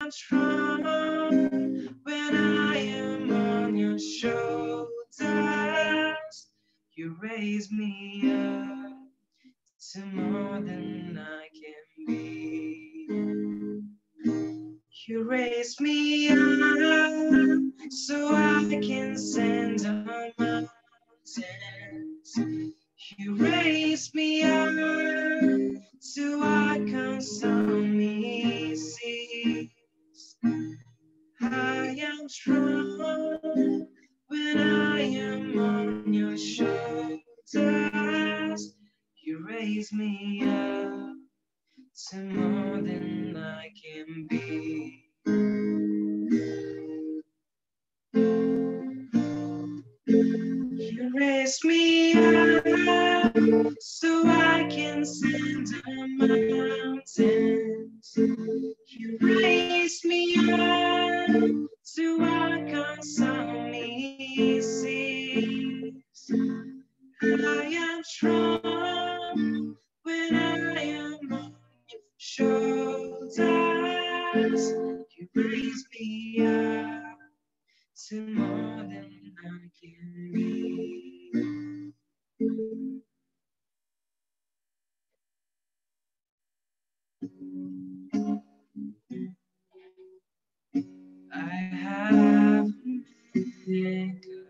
am strong when I am on your shoulders. You raise me up to more than I can be. You raise me up so I can stand on mountains. You raise me up so I can stormy seas. I am strong when I am on your shoulders. You raise me up to more than I can be. You raise me up so I can stand on mountains. You raise me up to walk on stormy seas. I am strong when I am on your shoulders. You raise me up to more than I can be. I have a maker.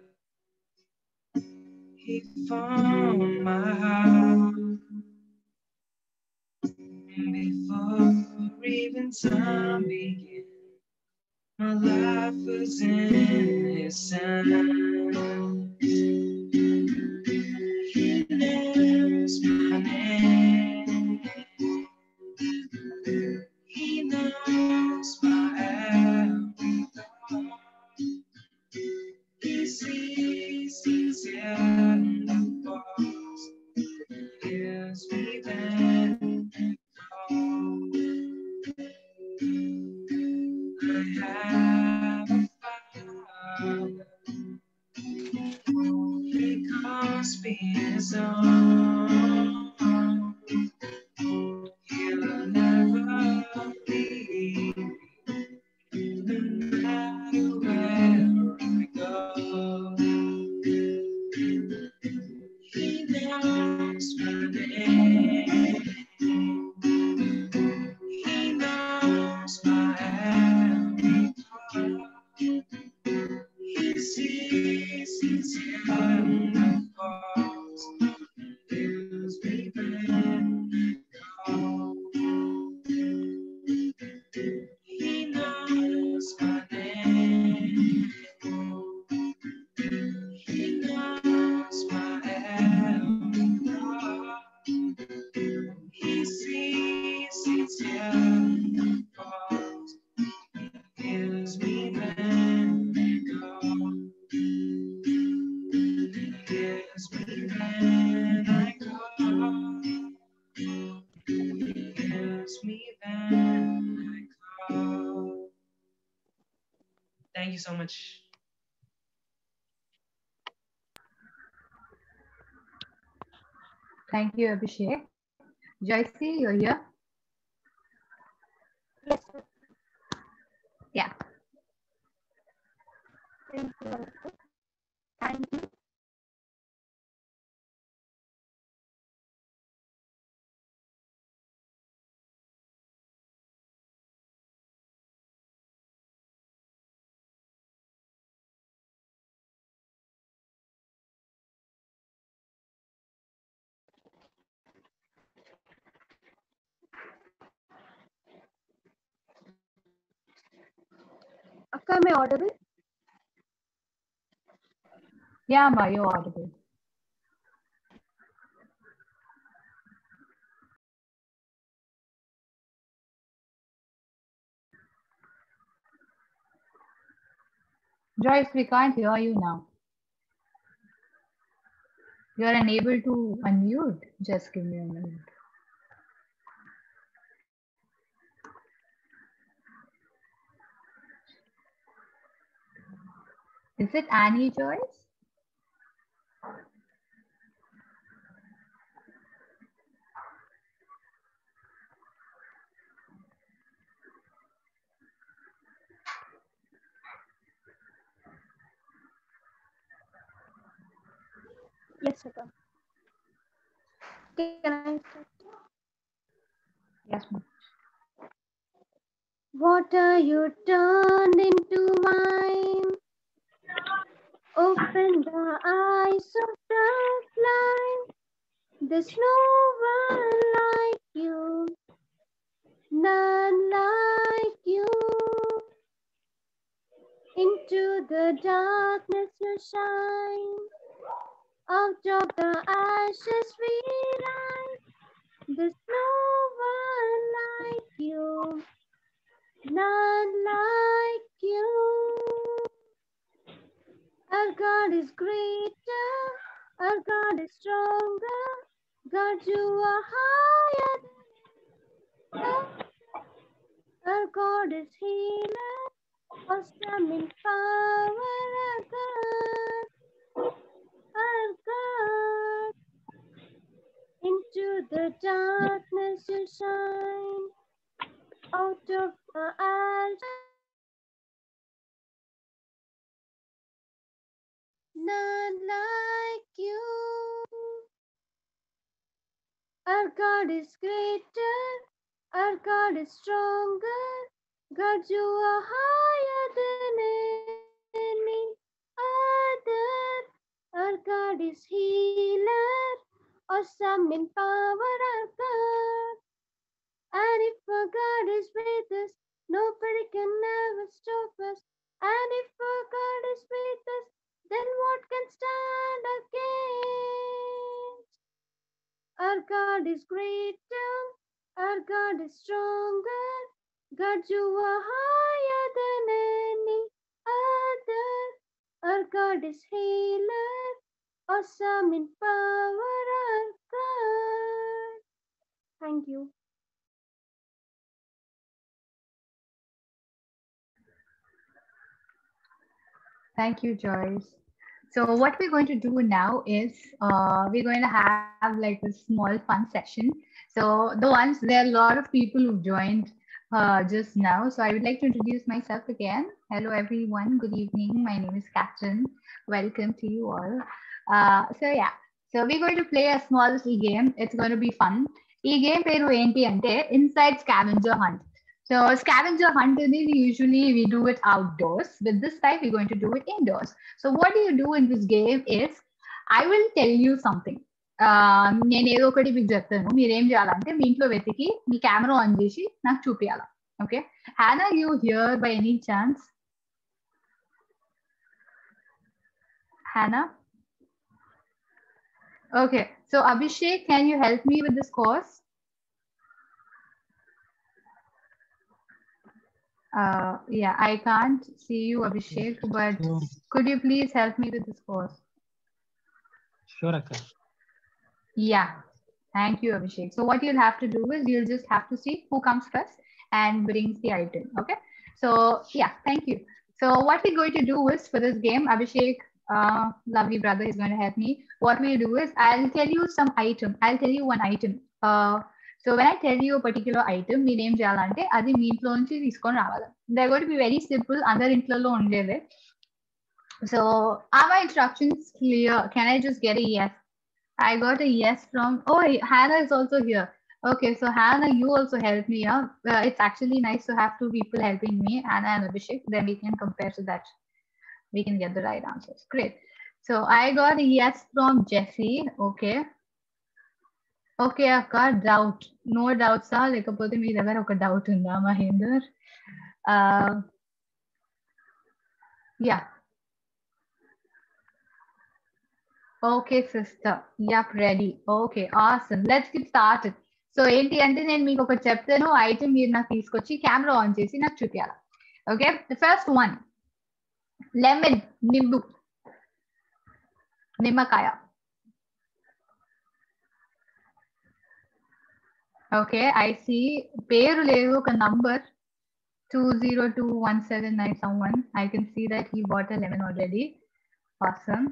He formed my heart before even time began. My life was in His hands. He knows my name. He knows my every thought. He sees things in the past. Hears me then and calls. I have a Father. He calls me His own. He'll never leave me, no matter where I go. He knows my name. He knows my every thought. He sees things in the past. Hears me then call. He knows my name. He knows my every thought. He sees it's in the past. Hears me then call. Hears me then I call. Hears me then I call. Thank you so much. Thank you, Abhishek. Joycey, you're here? Yes, sir. Yeah. Thank you. Thank you. Akka, am I audible? Yeah, Ma, you're audible. Joyce, we can't hear you now. You're unable to unmute. Just give me a minute. Is it Annie, Joyce? Yes, Shweta. Can I start? Yes, ma'am. Water you turned into wine. Open the eyes of the blind. There's no one like you, none like you. Into the darkness you shine. Out of the ashes we rise. There's no one like you, none like you. Our God is greater, our God is stronger. God, you are higher than earth. Our God is healer, awesome in power. Our God, into the darkness you shine. Out of the ashes, none like you. Our God is greater, our God is stronger. God, you are higher than any other. Our God is healer, awesome in power, our God. And if our God is with us, nobody can ever stop us. And if our God is with us, then what can stand against? Our God is greater, our God is stronger. God, you are higher than any other. Our God is healer, awesome in power, our God. Thank you. Thank you, Joyce. So what we're going to do now is we're going to have like a small fun session. So there are a lot of people who've joined just now. So I would like to introduce myself again. Hello, everyone. Good evening. My name is Catherine. Welcome to you all. So we're going to play a small little game. It's going to be fun. ఈ game పేరు ఏంటి అంటే inside scavenger hunt. So scavenger hunt usually we do it outdoors. But this time we're going to do it indoors. So what do you do in this game is I will tell you something. నేను ఏదో ఒకటి మీకు చెప్తాను మీరేం చేయాలంటే మీ ఇంట్లో వెతికి మీ camera on చేసి నాకు చూపించాలి. Okay హ్యానా you here by any chance? హ్యానా? Okay, so Abhishek, can you help me with this course? Yeah, I can't see you, Abhishek, but could you please help me with this course? Sure, Akka. Yeah, thank you, Abhishek. So what you'll have to do is you'll just have to see who comes first and brings the item. Okay. So yeah, thank you. So what we're going to do is for this game, Abhishek, lovely brother, is going to help me. What we'll do is I'll tell you some item. I'll tell you one item. So when I tell you a particular item, me name చేయాలంటే అది మీ ఇంట్లో నుంచి తీసుకొని రావాలి. They're going to be very simple. అందరి ఇంట్లలో ఉండేవే. So are my instructions clear? Can I just get a yes? I got a yes from, oh, Hannah is also here. Okay, so Hannah, you also help me out. It's actually nice to have two people helping me, Hannah and Abhishek. Then we can compare so that we can get the right answers. Great. So I got a yes from Jessie. Okay. Okay, Akka, doubt. No doubts are లేకపోతే మీ దగ్గర ఒక doubt ఉందా Mahender? Yeah. Okay, sister. Yep, ready. Okay, awesome. Let's get started. So ఏంటి అంటే నేను మీకు ఒకటి చెప్తాను ఐటమ్ మీరు నాకు తీసుకొచ్చి కెమెరా ఆన్ చేసి నాకు చూపించాలి. Okay the first one lemon నింబు నిమ్మకాయ. ఓకే ఐ సీ పేరు లేదు ఒక number 202179 someone. I can see that he bought a lemon already. Awesome.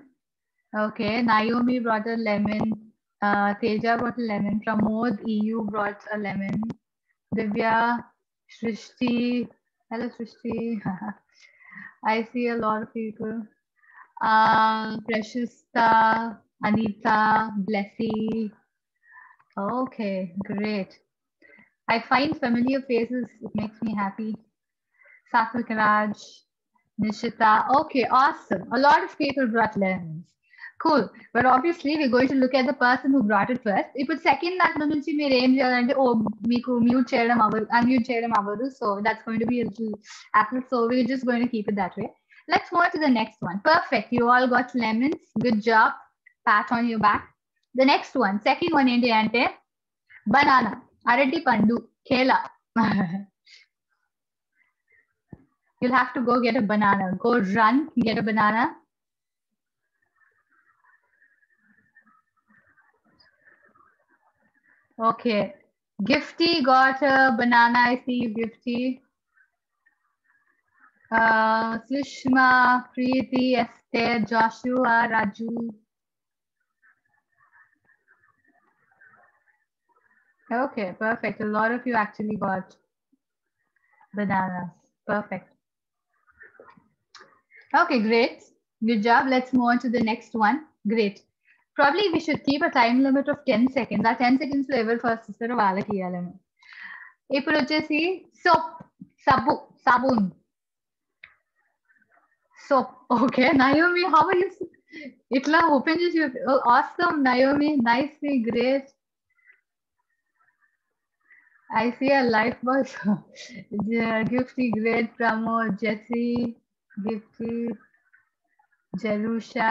Okay, Naomi brought a lemon. Teja brought a lemon. Pramod EU brought a lemon. Divya, Shrishti. Hello, Shrishti. I see a lot of people. Precious, Anita, Blessy. Okay, great. I find familiar faces. It makes me happy. Satvik Raj, Nishita. Okay, awesome. A lot of people brought lemons. Cool. But obviously, we're going to look at the person who brought it first. If second దాంట్లో నుంచి మీరు ఏం చేయాలంటే ఓ మీకు mute చేయడం అవ్వదు unmute చేయడం అవ్వదు so that's going to be a little apple so we're just going to keep it that way. Let's move on to the next one. Perfect. You all got lemons. Good job. Pat on your back. The next one, second one ఏంటి అంటే banana. Arati pandu. Kela. You'll have to go get a banana. Go run, get a banana. Okay. Gifty got a banana. I see you, Gifty. Sushma, Preeti, Esther, Joshua, Raju. Okay, perfect. A lot of you actually got bananas. Perfect. Okay, great. Good job. Let's move on to the next one. Great. Probably we should keep a time limit of 10 seconds. That 10 seconds level first is the వాళ్ళకి ఇవ్వాలని. ఇప్పుడు వచ్చేసి soap, sabu, sabun. Soap. Okay, Naomi, how are you? Itla open చేసి oh, awesome, Naomi. Nicely, great. I see a life box. Gifty, great. Pramod, Jesse, Gifty, Jerusha.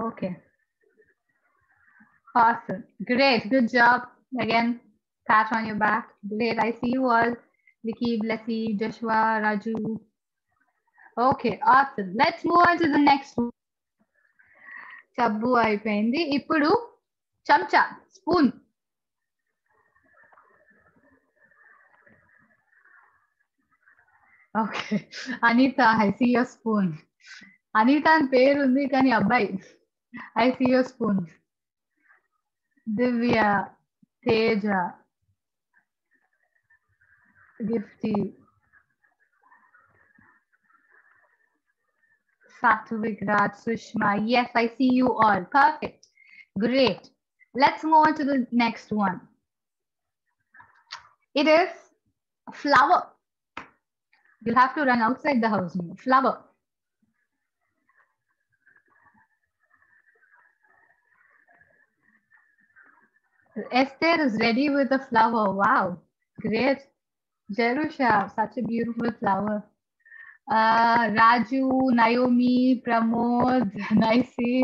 Okay. Awesome. Great. Good job. Again, pat on your back. Great. I see you all. Vicky, Blessy, Joshua, Raju. Okay. Awesome. Let's move on to the next one. Sabbu అయిపోయింది. ఇప్పుడు chamcha, spoon. Okay. Anita, I see your spoon. Anita అని పేరు ఉంది కానీ అబ్బాయి. I see your spoon. Divya, Teja, Gifty, Satvik, Raj, Sushma. Yes, I see you all. Perfect. Great. Let's move on to the next one. It is flower. You'll have to run outside the house now. Flower. Esther is ready with a flower. Wow. Great. Jerusha, such a beautiful flower. Raju, Naomi, Pramod, nicey.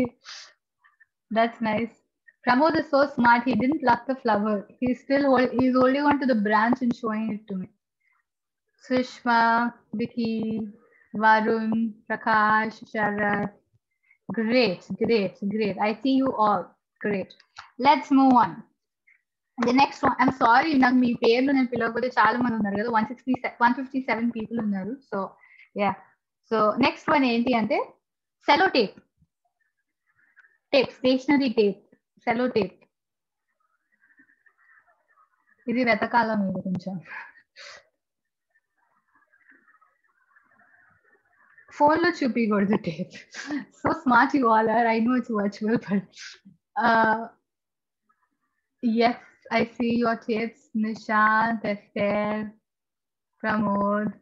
That's nice. Pramod is so smart. He didn't pluck the flower. He's holding on to the branch and showing it to me. Sushma, Vicky, Varun, Prakash, Sharat. Great, great, great. I see you all. Great. Let's move on. The next one, I'm sorry, నాకు మీ పేర్లు నేను పిలవకపోతే చాలా మంది ఉన్నారు కదా 157 people ఉన్నారు so ya so next one ఏంటి అంటే cello tape stationery tape cello tape ఇది వెతకాలం ఇది కొంచెం phone lo chupi the tape. So smart you all are. I know it's virtual, but yes, I see your tapes. Nishant, Esther, Pramod,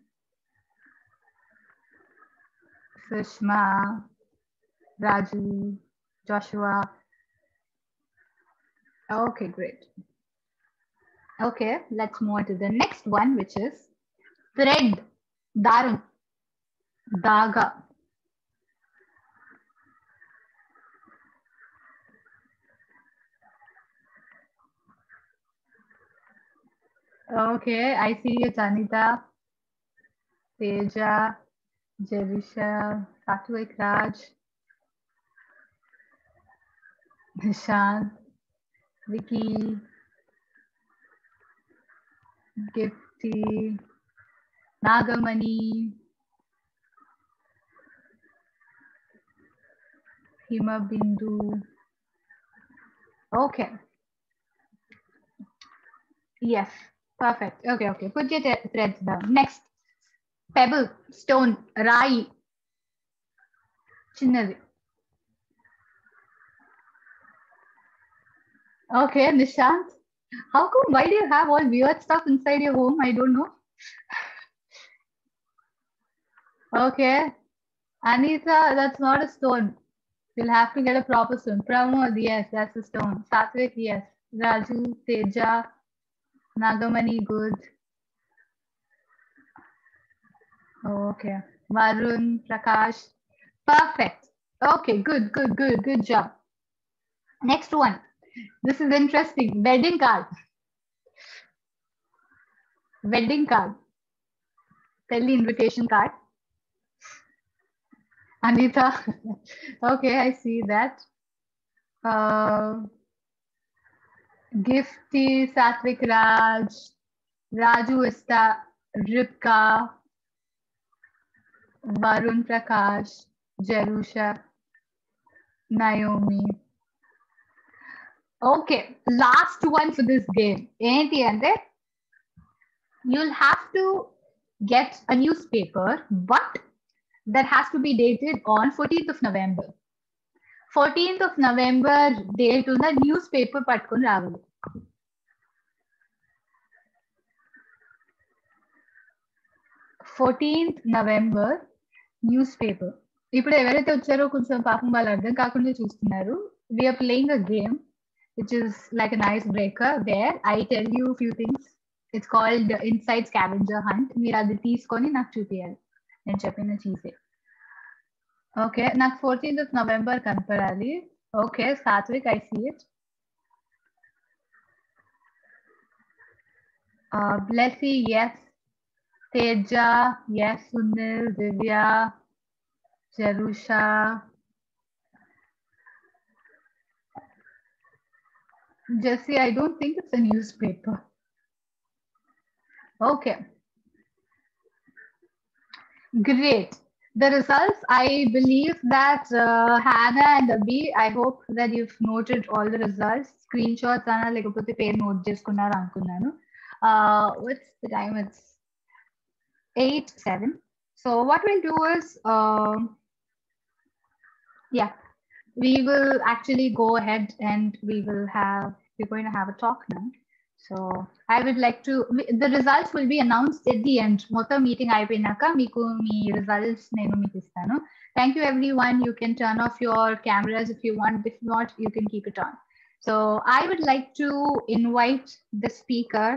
Sushma, Raju, Joshua. Okay, great. Okay, let's move on to the next one, which is thread, daram. Daga. Okay, I see you, Janita, Teja, Jerusha, Satvik Raj, Nishant, Vicky, Gifty, Nagamani, Hima Bindu. Okay. Yes, perfect. Okay, okay. Put your threads down. Next, pebble, stone, rai. Chinnadi. Okay, Nishant. How come? Why do you have all weird stuff inside your home? I don't know. Okay. Anita, that's not a stone. You'll have to get a proper stone. Pramod, yes, that's a stone. Satvik, yes. Raju, Teja, Nagamani, good. Okay. Varun, Prakash, perfect. Okay, good job. Next one. This is interesting. Wedding card. Wedding card. Tell invitation card. Anita. Okay, I see that. Gifty, Satvik Raj, Raju Ista, Ripka, Varun Prakash, Jerusha, Naomi. Okay, last one for this game. Enti ante, you'll have to get a newspaper, but that has to be dated on 14th of November. 14th of November date ఉన్న newspaper పట్టుకొని రావాలి. 14th November newspaper. ఇప్పుడు ఎవరైతే వచ్చారో కొంచెం పాపం వాళ్ళు అర్థం కాకుండా చూస్తున్నారు. We are playing a game which is like an icebreaker where I tell you a few things. It's called Inside Scavenger Hunt. మీరు అది తీసుకొని నాకు చూపించాలి నేను చెప్పిన చీజే. ఓకే నాకు 14th of November కనపడాలి. Okay Satvik I see it. Blessy, yes. Teja, yes. Sunil, Divya, Jerusha. Jesse, I don't think it's a newspaper. Okay. Great. The results, I believe that Hannah and Abhi, I hope that you've noted all the results. Screenshots, ana lekapothe pair note cheskunnaru anukunnanu. What's the time? It's 8:07. So what we'll do is, yeah, we will actually go ahead and we're going to have a talk now. So I would like to, the results will be announced at the end. Motto meeting అయిపోయినాక మీకు మీ results నేను మీకు ఇస్తాను. Thank you everyone. You can turn off your cameras if you want. If not, you can keep it on. So I would like to invite the speaker,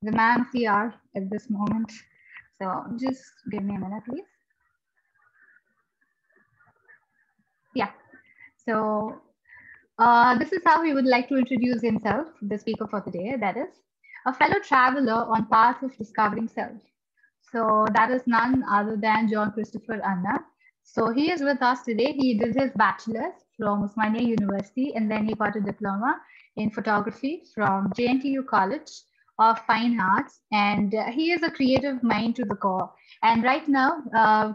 the man of the hour at this moment. So just give me a minute, please. Yeah. So this is how he would like to introduce himself, the speaker for today, that is a fellow traveler on path of discovering self. So that is none other than John Christopher Anna. So he is with us today. He did his bachelor's from Osmania University and then he got a diploma in photography from JNTU College of Fine Arts, and he is a creative mind to the core. And right now,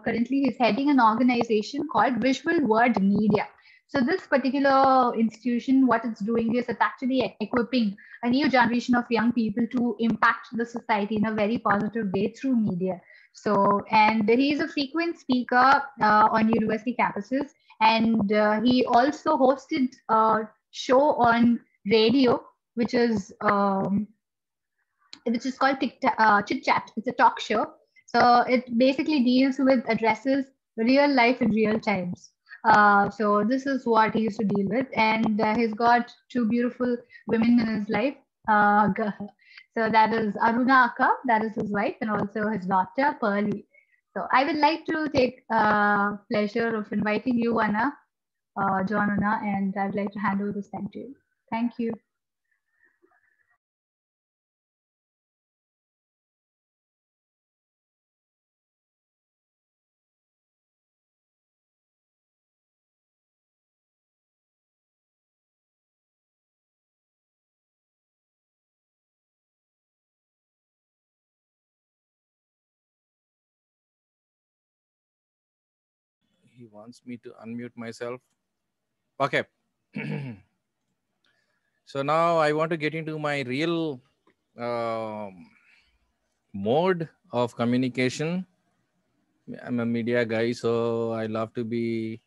currently he's heading an organization called Visual Word Media. So this particular institution, what it's doing is it's actually equipping a new generation of young people to impact the society in a very positive way through media. So, and he is a frequent speaker on university campuses, and he also hosted a show on radio, which is called Chit Chat. It's a talk show. So it basically deals with addresses real life in real times. So this is what he used to deal with, and he's got two beautiful women in his life. So that is Aruna Akka, that is his wife, and also his daughter Pearly. So I would like to take pleasure of inviting you, Anna, John Anna, and I'd like to hand over this time to you. Thank you. He wants me to unmute myself. Okay. So now I want to get into my real mode of communication. I'm a media guy, so I love to be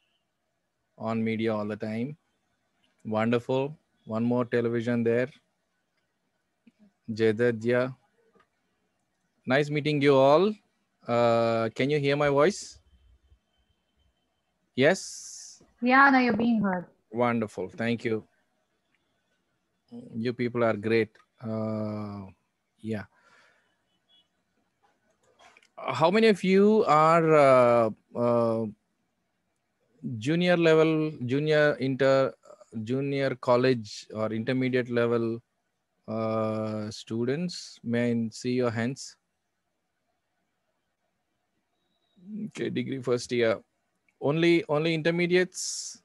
on media all the time. Wonderful. One more television there. Jedadya. Nice meeting you all. Can you hear my voice? Yes? Yeah, now you're being heard. Wonderful. Thank you. You people are great. Yeah. How many of you are junior level, junior college or intermediate level students? May I see your hands? Okay, degree first year. Only intermediates?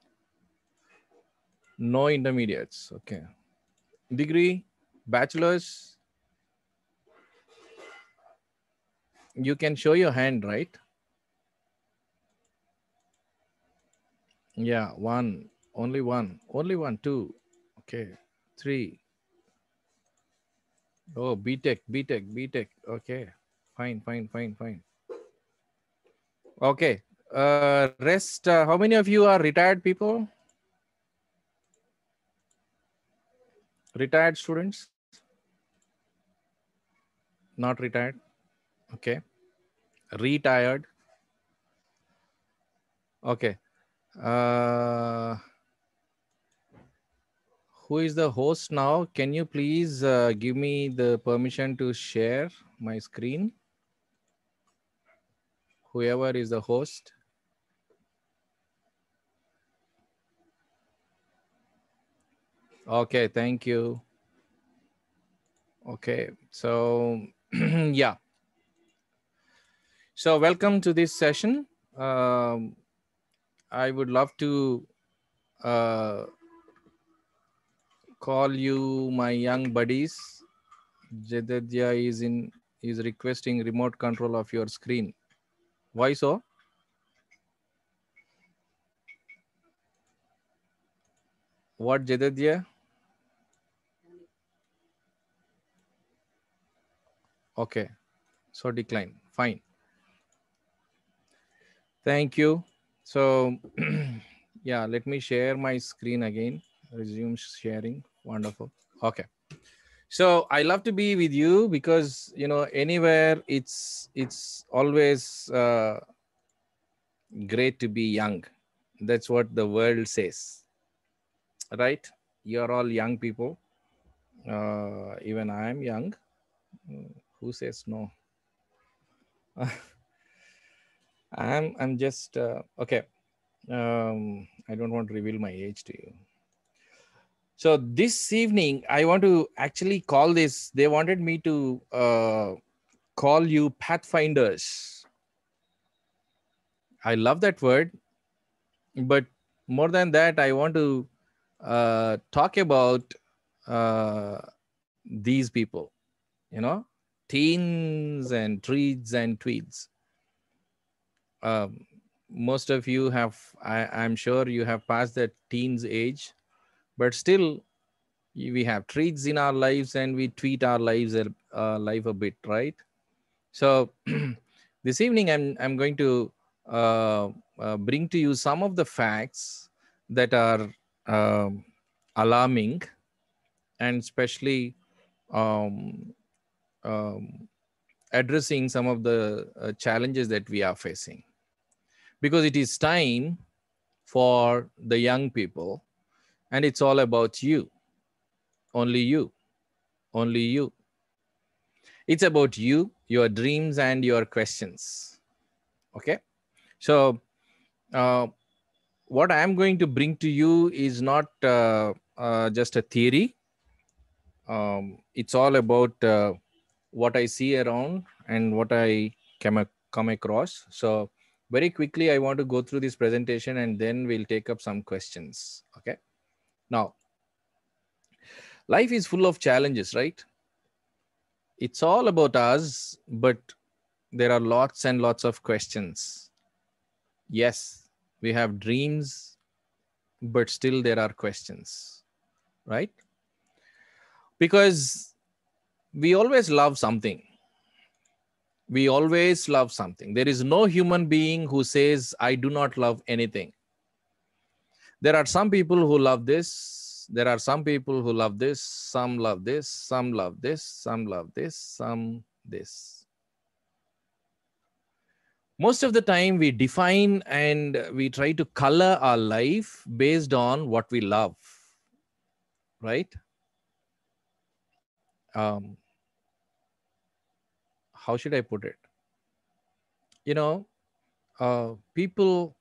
No intermediates. Okay. Degree, bachelor's? You can show your hand, right? Yeah, one. Only one. Only one, two. Okay. Three. Oh, BTech. Okay. Fine. Okay. Rest, how many of you are retired people? Retired students? Not retired? Okay. Retired? Okay. Who is the host now? Can you please give me the permission to share my screen? Whoever is the host. Okay, thank you. Okay, so yeah. So welcome to this session. I would love to call you my young buddies. Jedadya is requesting remote control of your screen. Why so? What, Jedadya? Okay, so decline. Fine. Thank you. So yeah, let me share my screen again. Resume sharing. Wonderful. Okay. So I love to be with you because, you know, anywhere it's always great to be young. That's what the world says, right? You're all young people. Even I am young. Who says no? I'm just okay. I don't want to reveal my age to you. So this evening, I want to actually call this. They wanted me to call you pathfinders. I love that word, but more than that, I want to talk about these people, you know, teens and trees and tweeds. Most of you have, I'm sure you have passed that teens age, but still we have treats in our lives and we tweet our life a bit, right? So this evening, I'm going to bring to you some of the facts that are alarming, and especially addressing some of the challenges that we are facing. Because it is time for the young people, and it's all about you. Only you. Only you. It's about you, your dreams, and your questions. Okay? So what I am going to bring to you is not just a theory. It's all about what I see around and what I come across. So very quickly, I want to go through this presentation and then we'll take up some questions. Okay. Now, life is full of challenges, right? It's all about us, but there are lots and lots of questions. Yes, we have dreams, but still there are questions, right? Because we always love something. We always love something. There is no human being who says, I do not love anything. There are some people who love this. There are some people who love this, some love this, some love this, some love this, some this. Most of the time we define and we try to color our life based on what we love, right? How should I put it? You know, people,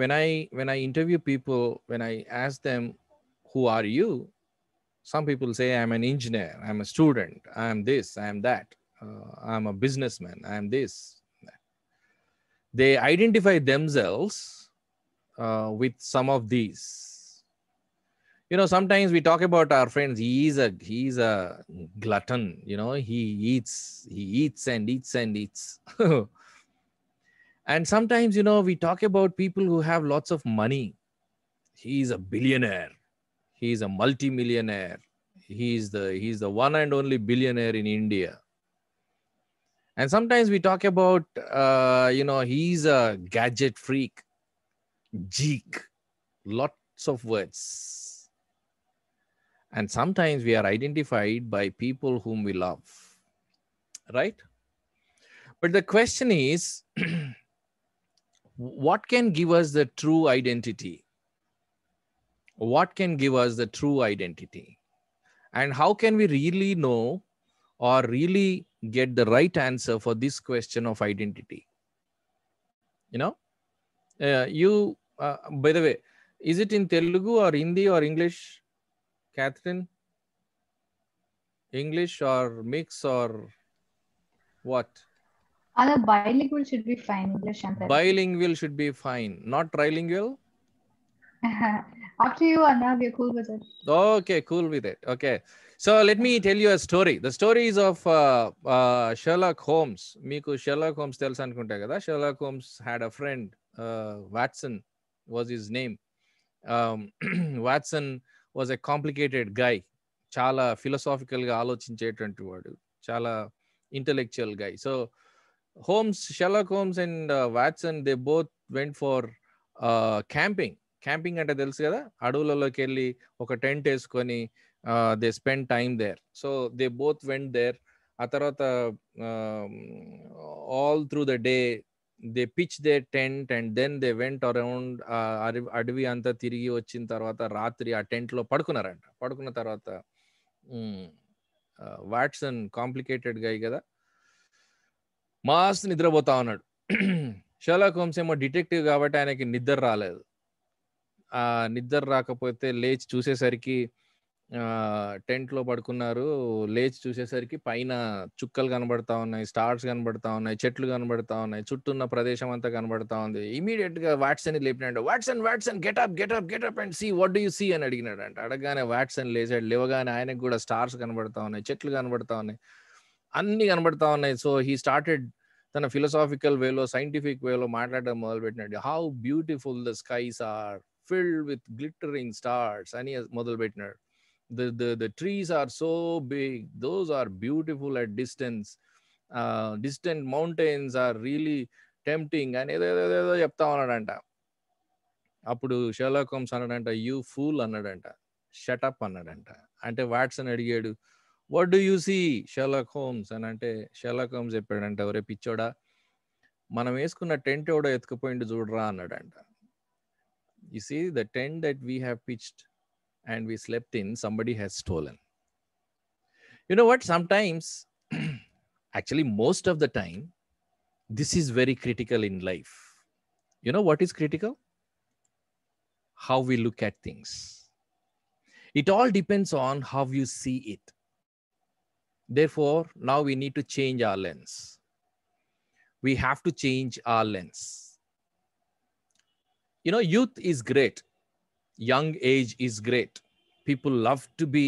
when I interview people, when I ask them, who are you? Some people say, I'm an engineer, I'm a student, I'm this, I'm that, I'm a businessman, I'm this. They identify themselves with some of these. You know, sometimes we talk about our friends. He's a glutton. You know, he eats and eats and eats. And sometimes, you know, we talk about people who have lots of money. He's a billionaire. He's a multimillionaire. He's the one and only billionaire in India. And sometimes we talk about, you know, he's a gadget freak, geek, lots of words. And sometimes we are identified by people whom we love, right? But the question is, what can give us the true identity? What can give us the true identity? And how can we really know or really get the right answer for this question of identity? You know, by the way, is it in Telugu or Hindi or English, Catherine? English or mix or what? Other bilingual should be fine. English and Telugu. Bilingual should be fine. Not trilingual? Up to you, Anna. We're cool with it. Okay, cool with it. Okay. So let me tell you a story. The story is of Sherlock Holmes. Meeku Sherlock Holmes tells anukunta kada. Sherlock Holmes had a friend, Watson was his name. Watson was a complicated guy. Chala philosophical ga ఆలోచించేటువంటి వాడు. Chala intellectual guy. So Sherlock Holmes and Watson, they both went for camping. Camping అంటే తెలుసు కదా, అడవులలోకి వెళ్ళి ఒక tent వేసుకొని they spend time there. So they both went there. ఆ తర్వాత all through the day they pitch the tent and then they went around. అడవి అంతా తిరిగి వచ్చిన తర్వాత రాత్రి ఆ టెంట్లో పడుకున్నారంట. పడుకున్న తర్వాత వాట్సన్ కాంప్లికేటెడ్ గై కదా, మాస్ నిద్రపోతా ఉన్నాడు. షెర్లాక్ హోమ్స్ ఏమో డిటెక్టివ్ కాబట్టి ఆయనకి నిద్ర రాలేదు. నిద్ర రాకపోతే లేచి చూసేసరికి టెంట్లో పడుకున్నారు. లేచి చూసేసరికి పైన చుక్కలు కనబడతా ఉన్నాయి, స్టార్స్ కనబడతా ఉన్నాయి, చెట్లు కనబడతా ఉన్నాయి, చుట్టూ ఉన్న ప్రదేశం అంతా కనబడతా ఉంది. ఇమీడియట్ గా వాట్సన్ లేపినాడు. Watson get up and see what do you see అని అడిగినాడు అంట. అడగగానే వాట్సన్ లేచాడు. లేవగానే ఆయనకు కూడా స్టార్స్ కనబడతా ఉన్నాయి, చెట్లు కనబడతా ఉన్నాయి, అన్ని కనబడతా ఉన్నాయి. సో హీ స్టార్టెడ్ తన ఫిలసాఫికల్ వేలో, సైంటిఫిక్ వేలో మాట్లాడడం మొదలుపెట్టినాడు. How beautiful the skies are filled with glittering stars అని మొదలుపెట్టినాడు. The trees are so big, those are beautiful at distance, distant mountains are really tempting అని ఏదో చెప్తా ఉన్నాడంట. అప్పుడు షెర్లాక్ హోమ్స్ అన్నాడంట, యూ ఫూల్ అన్నాడంట, షటప్ అన్నాడంట. అంటే వాట్సన్ అడిగాడు, what do you see Sherlock Holmes అని. అంటే షెర్లాక్ హోమ్స్ చెప్పాడంట, ఒరే పిచ్చోడా, మనం వేసుకున్న టెంట్ ఎవడో ఎత్తుకుపోయిండు చూడరా అన్నాడంట. You see, the tent that we have pitched and we slept in, somebody has stolen. You know what? Sometimes, actually most of the time, this is very critical in life. You know what is critical? How we look at things. It all depends on how you see it. Therefore, now we need to change our lens. We have to change our lens. You know, youth is great. Young age is great. People love to be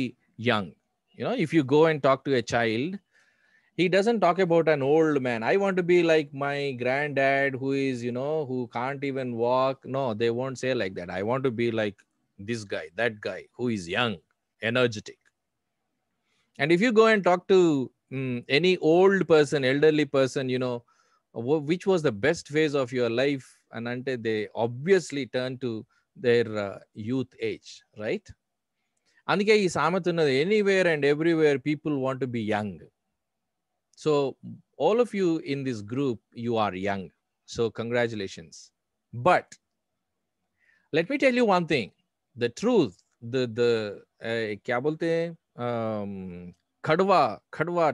young. You know, if you go and talk to a child, he doesn't talk about an old man. I want to be like my granddad who is, you know, who can't even walk. No, they won't say like that. I want to be like this guy, that guy who is young, energetic. And if you go and talk to any old person, elderly person, you know, which was the best phase of your life, and ante they obviously turn to their youth age, right? అందుకే ఈ సామెత ఉన్నది, anywhere and everywhere people want to be young. So all of you in this group, you are young. So congratulations. But let me tell you one thing. The truth, क्या बोलते हैं, కడవా కడవా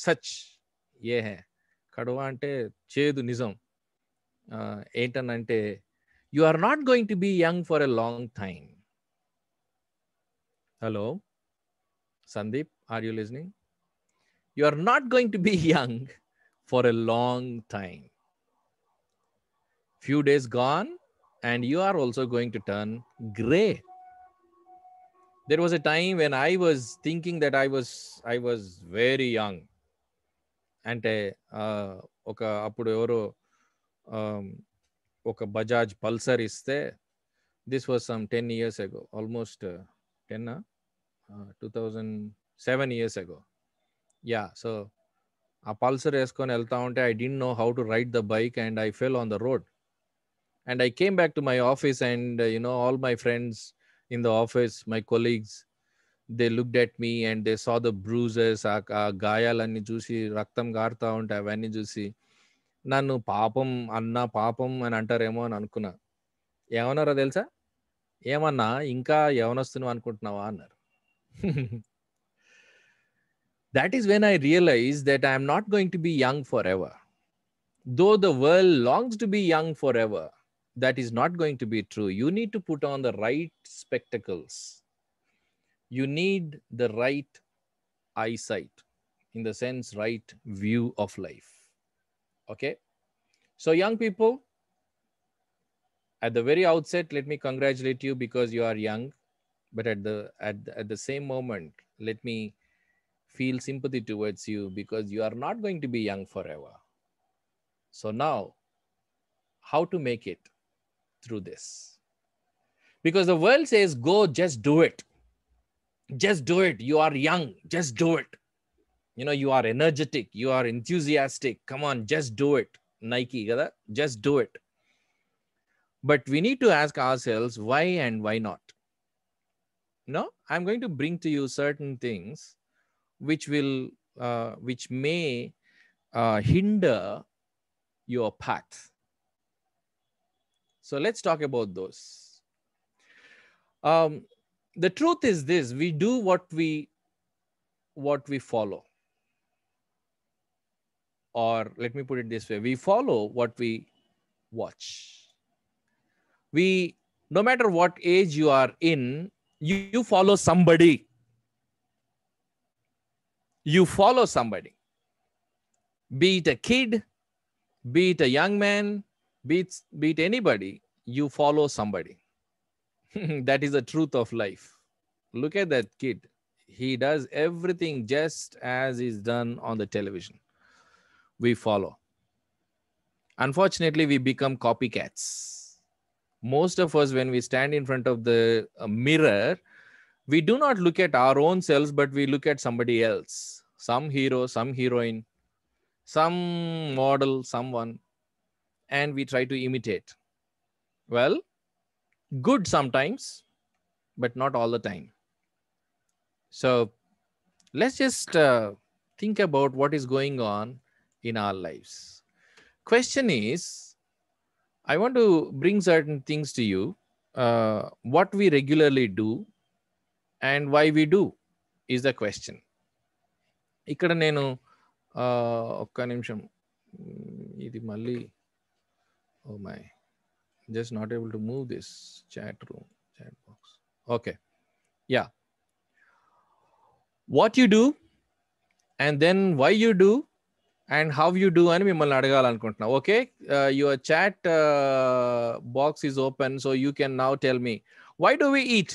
such a హే. కడవా అంటే చేదు నిజం. ఏంటనంటే, you are not going to be young for a long time. Hello, Sandeep, are you listening? You are not going to be young for a long time. Few days gone and you are also going to turn gray. There was a time when I was thinking that I was very young. అంటే ఒక అప్పుడు ఎవరో ఒక Bajaj Pulsar ఇస్తే, this was some 10 years ago, almost 2007 years ago. Yeah, so ఆ Pulsar వేసుకొని వెళ్తా ఉంటే, I didn't know how to ride the bike and I fell on the road. And I came back to my office and, all my friends in the office, my colleagues, they looked at me and they saw the bruises, ఆ గాయాలన్నీ చూసి, రక్తం గారుతా ఉంటే అవన్నీ చూసి, నన్ను పాపం అని అంటారేమో అని అనుకున్నా. ఏమన్నారో తెలుసా? ఏమన్నా ఇంకా యవనస్తును అనుకుంటున్నావా అన్నారు. That is when I realized that I am not going to be young forever. Though the world longs to be young forever, that is not going to be true. You need to put on the right spectacles. You need the right eyesight, in the sense, right view of life. Okay? So young people, at the very outset, let me congratulate you because you are young. But at the same moment, let me feel sympathy towards you because you are not going to be young forever. So now, how to make it through this? Because the world says, go, just do it. Just do it. You are young. Just do it. You are energetic. You are enthusiastic. Come on, just do it. Nike, kada? Just do it. But we need to ask ourselves, why and why not? No, I'm going to bring to you certain things which may hinder your path. So let's talk about those. The truth is this: we do what we follow, or let me put it this way: we follow what we watch. No matter what age you are in, you follow somebody. You follow somebody. Be it a kid, be it a young man, be it anybody, you follow somebody. That is the truth of life. Look at that kid. He does everything just as is done on the television. We follow. Unfortunately, we become copycats. Most of us, when we stand in front of the mirror, we do not look at our own selves, but we look at somebody else. Some hero, some heroine, some model, someone, and we try to imitate. Well, good sometimes, but not all the time. So let's just think about what is going on in our lives. Question is, I want to bring certain things to you, what we regularly do and why we do is the question. ఇక్కడ నేను ఒక్క నిమిషం, ఇది మళ్ళీ, oh my, just not able to move this chat box. Okay, yeah, what you do and then why you do and how you do అని మిమ్మల్ని అడగాలనుకుంటున్నా. Okay, your chat box is open, so you can now tell me, why do we eat?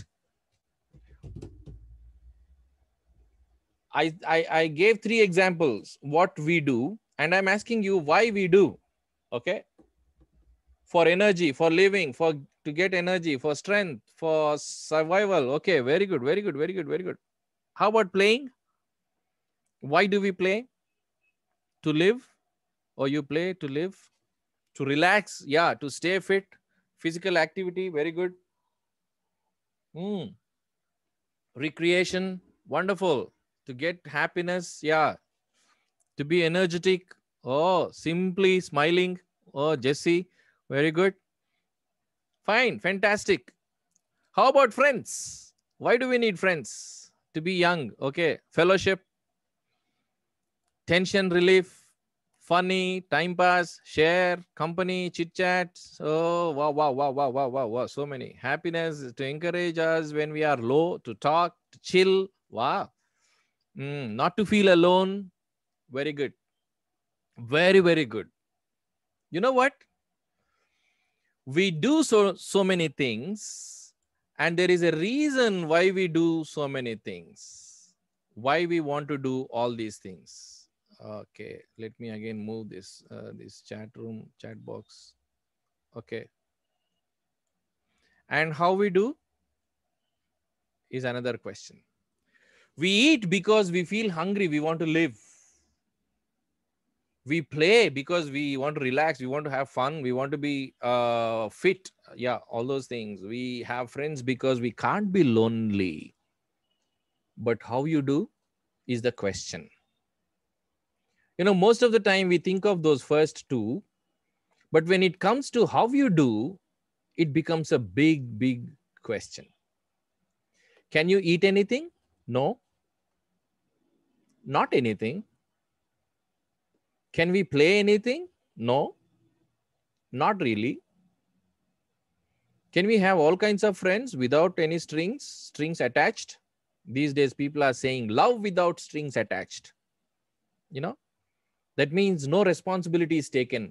I gave 3 examples what we do, and I'm asking you why we do. Okay, for energy, for living, to get energy, for strength, for survival. Okay, very good, very good, very good, very good. How about playing? Why do we play? To live, or you play to live? To relax, yeah, to stay fit, physical activity, very good. Recreation, wonderful. To get happiness, yeah. To be energetic, oh, simply smiling. Oh, Jesse, very good. Fine, fantastic. How about friends? Why do we need friends? To be young, okay. Fellowship, tension relief, funny, time pass, share, company, chit chat. Oh, wow, wow, wow, wow, wow, wow, wow. So many. Happiness to encourage us when we are low, to talk, to chill. Wow. Not to feel alone. Very good. Very, very good. You know what? We do so many things, and there is a reason why we do so many things. Why we want to do all these things. Okay, let me again move this chat box. Okay, and how we do is another question. We eat because we feel hungry. We want to live. We play because we want to relax, we want to have fun, we want to be fit, yeah, all those things. We have friends because we can't be lonely. But how you do is the question. Most of the time we think of those first two, but when it comes to how you do, it becomes a big question. Can you eat anything? No. Not anything. Can we play anything? No. Not really. Can we have all kinds of friends without any strings attached? These days, people are saying love without strings attached. That means no responsibility is taken.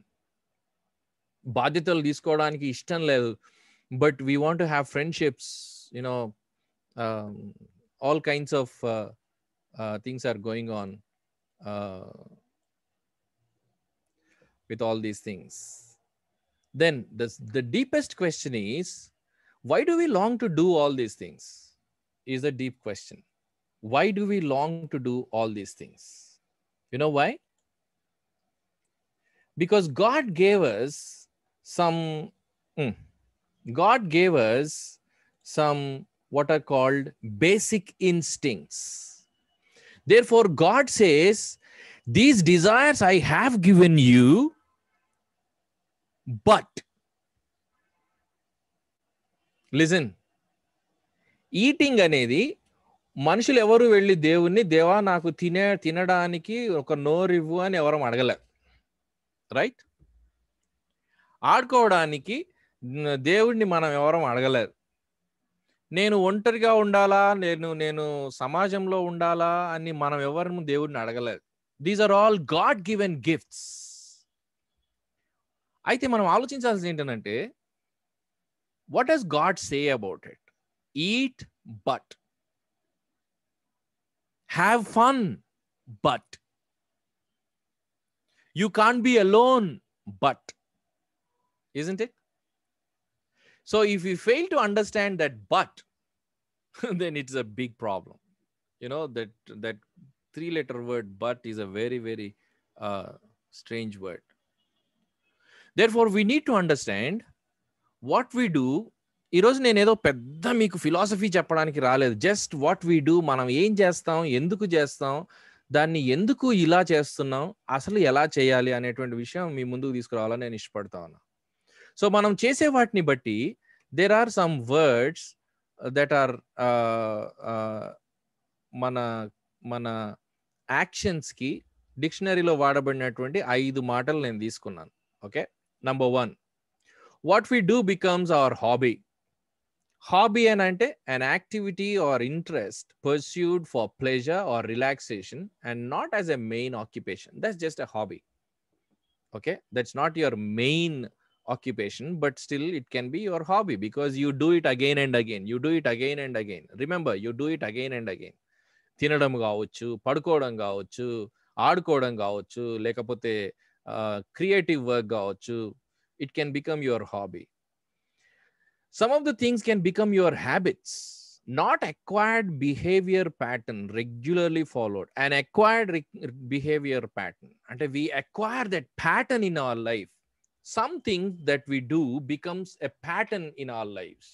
బాధ్యతలు తీసుకోవడానికి ఇష్టం లేదు. But we want to have friendships, all kinds of things are going on with all these things. Then the deepest question is, why do we long to do all these things? Is a deep question. Why do we long to do all these things? You know why? Because God gave us some what are called basic instincts. Therefore, God says, these desires I have given you, but listen, eating అనేది మనుషులు ఎవరు వెళ్ళి దేవుణ్ణి, దేవా నాకు తినడానికి ఒక నోరివ్వు అని ఎవరు అడగలేరు, రైట్? ఆడుకోవడానికి దేవుడిని మనం ఎవరు అడగలేరు. నేను ఒంటరిగా ఉండాలా, నేను సమాజంలో ఉండాలా అని మనం ఎవరు దేవుడిని అడగలేరు. These are all God given gifts. అయితే మనం ఆలోచించాల్సింది ఏంటంటే, what does God say about it? Eat, but. Have fun, but. You can't be alone, but. Isn't it? So if you fail to understand that but, then it's a big problem. That 3-letter word but is a very, very strange word. Therefore, we need to understand what we do. ఈరోజు నేను ఏదో పెద్ద మీకు philosophy చెప్పడానికి రాలేదు. Just what we do, మనం ఏం చేస్తాం, ఎందుకు చేస్తాం, దాన్ని ఎందుకు ఇలా చేస్తున్నాం, అసలు ఎలా చేయాలి అనేటువంటి విషయం మీ ముందుకు తీసుకురావాలని నేను ఇష్టపడతా ఉన్నా. సో మనం చేసే వాటిని బట్టి there are some words that are మన యాక్షన్స్కి డిక్షనరీలో వాడబడినటువంటి 5 మాటలు నేను తీసుకున్నాను. Okay, number 1, what we do becomes our hobby. Hobby అంటే an activity or interest pursued for pleasure or relaxation and not as a main occupation. That's just a hobby. Okay, that's not your main occupation, but still it can be your hobby because you do it again and again. You do it again and again. Remember, you do it again and again. తినడం కావచ్చు, పడుకోవడం కావచ్చు, ఆడుకోవడం కావచ్చు, లేకపోతే creative work కావచ్చు. It can become your hobby. Some of the things can become your habits, not acquired behavior pattern regularly followed. An acquired behavior pattern. And we acquire that pattern in our life. Something that we do becomes a pattern in our lives.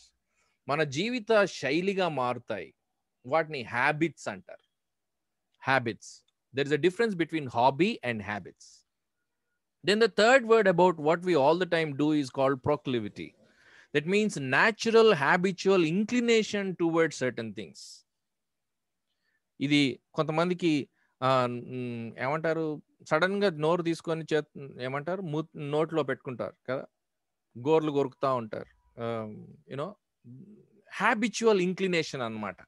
Mana jeevita shailiga maartayi. వాటిని habits అంటారు. Habits. There is a difference between hobby and habits. Then the third word about what we all the time do is called proclivity. That means natural habitual inclination towards certain things. ఇది కొంతమందికి ఏమంటారు, sudden గా నోరు తీసుకొని ఏమంటారు నోట్లో పెట్టుకుంటారు కదా, గోర్లు కొరుకుతా ఉంటారు. యూనో హ్యాబిచువల్ ఇంక్లినేషన్ అన్నమాట.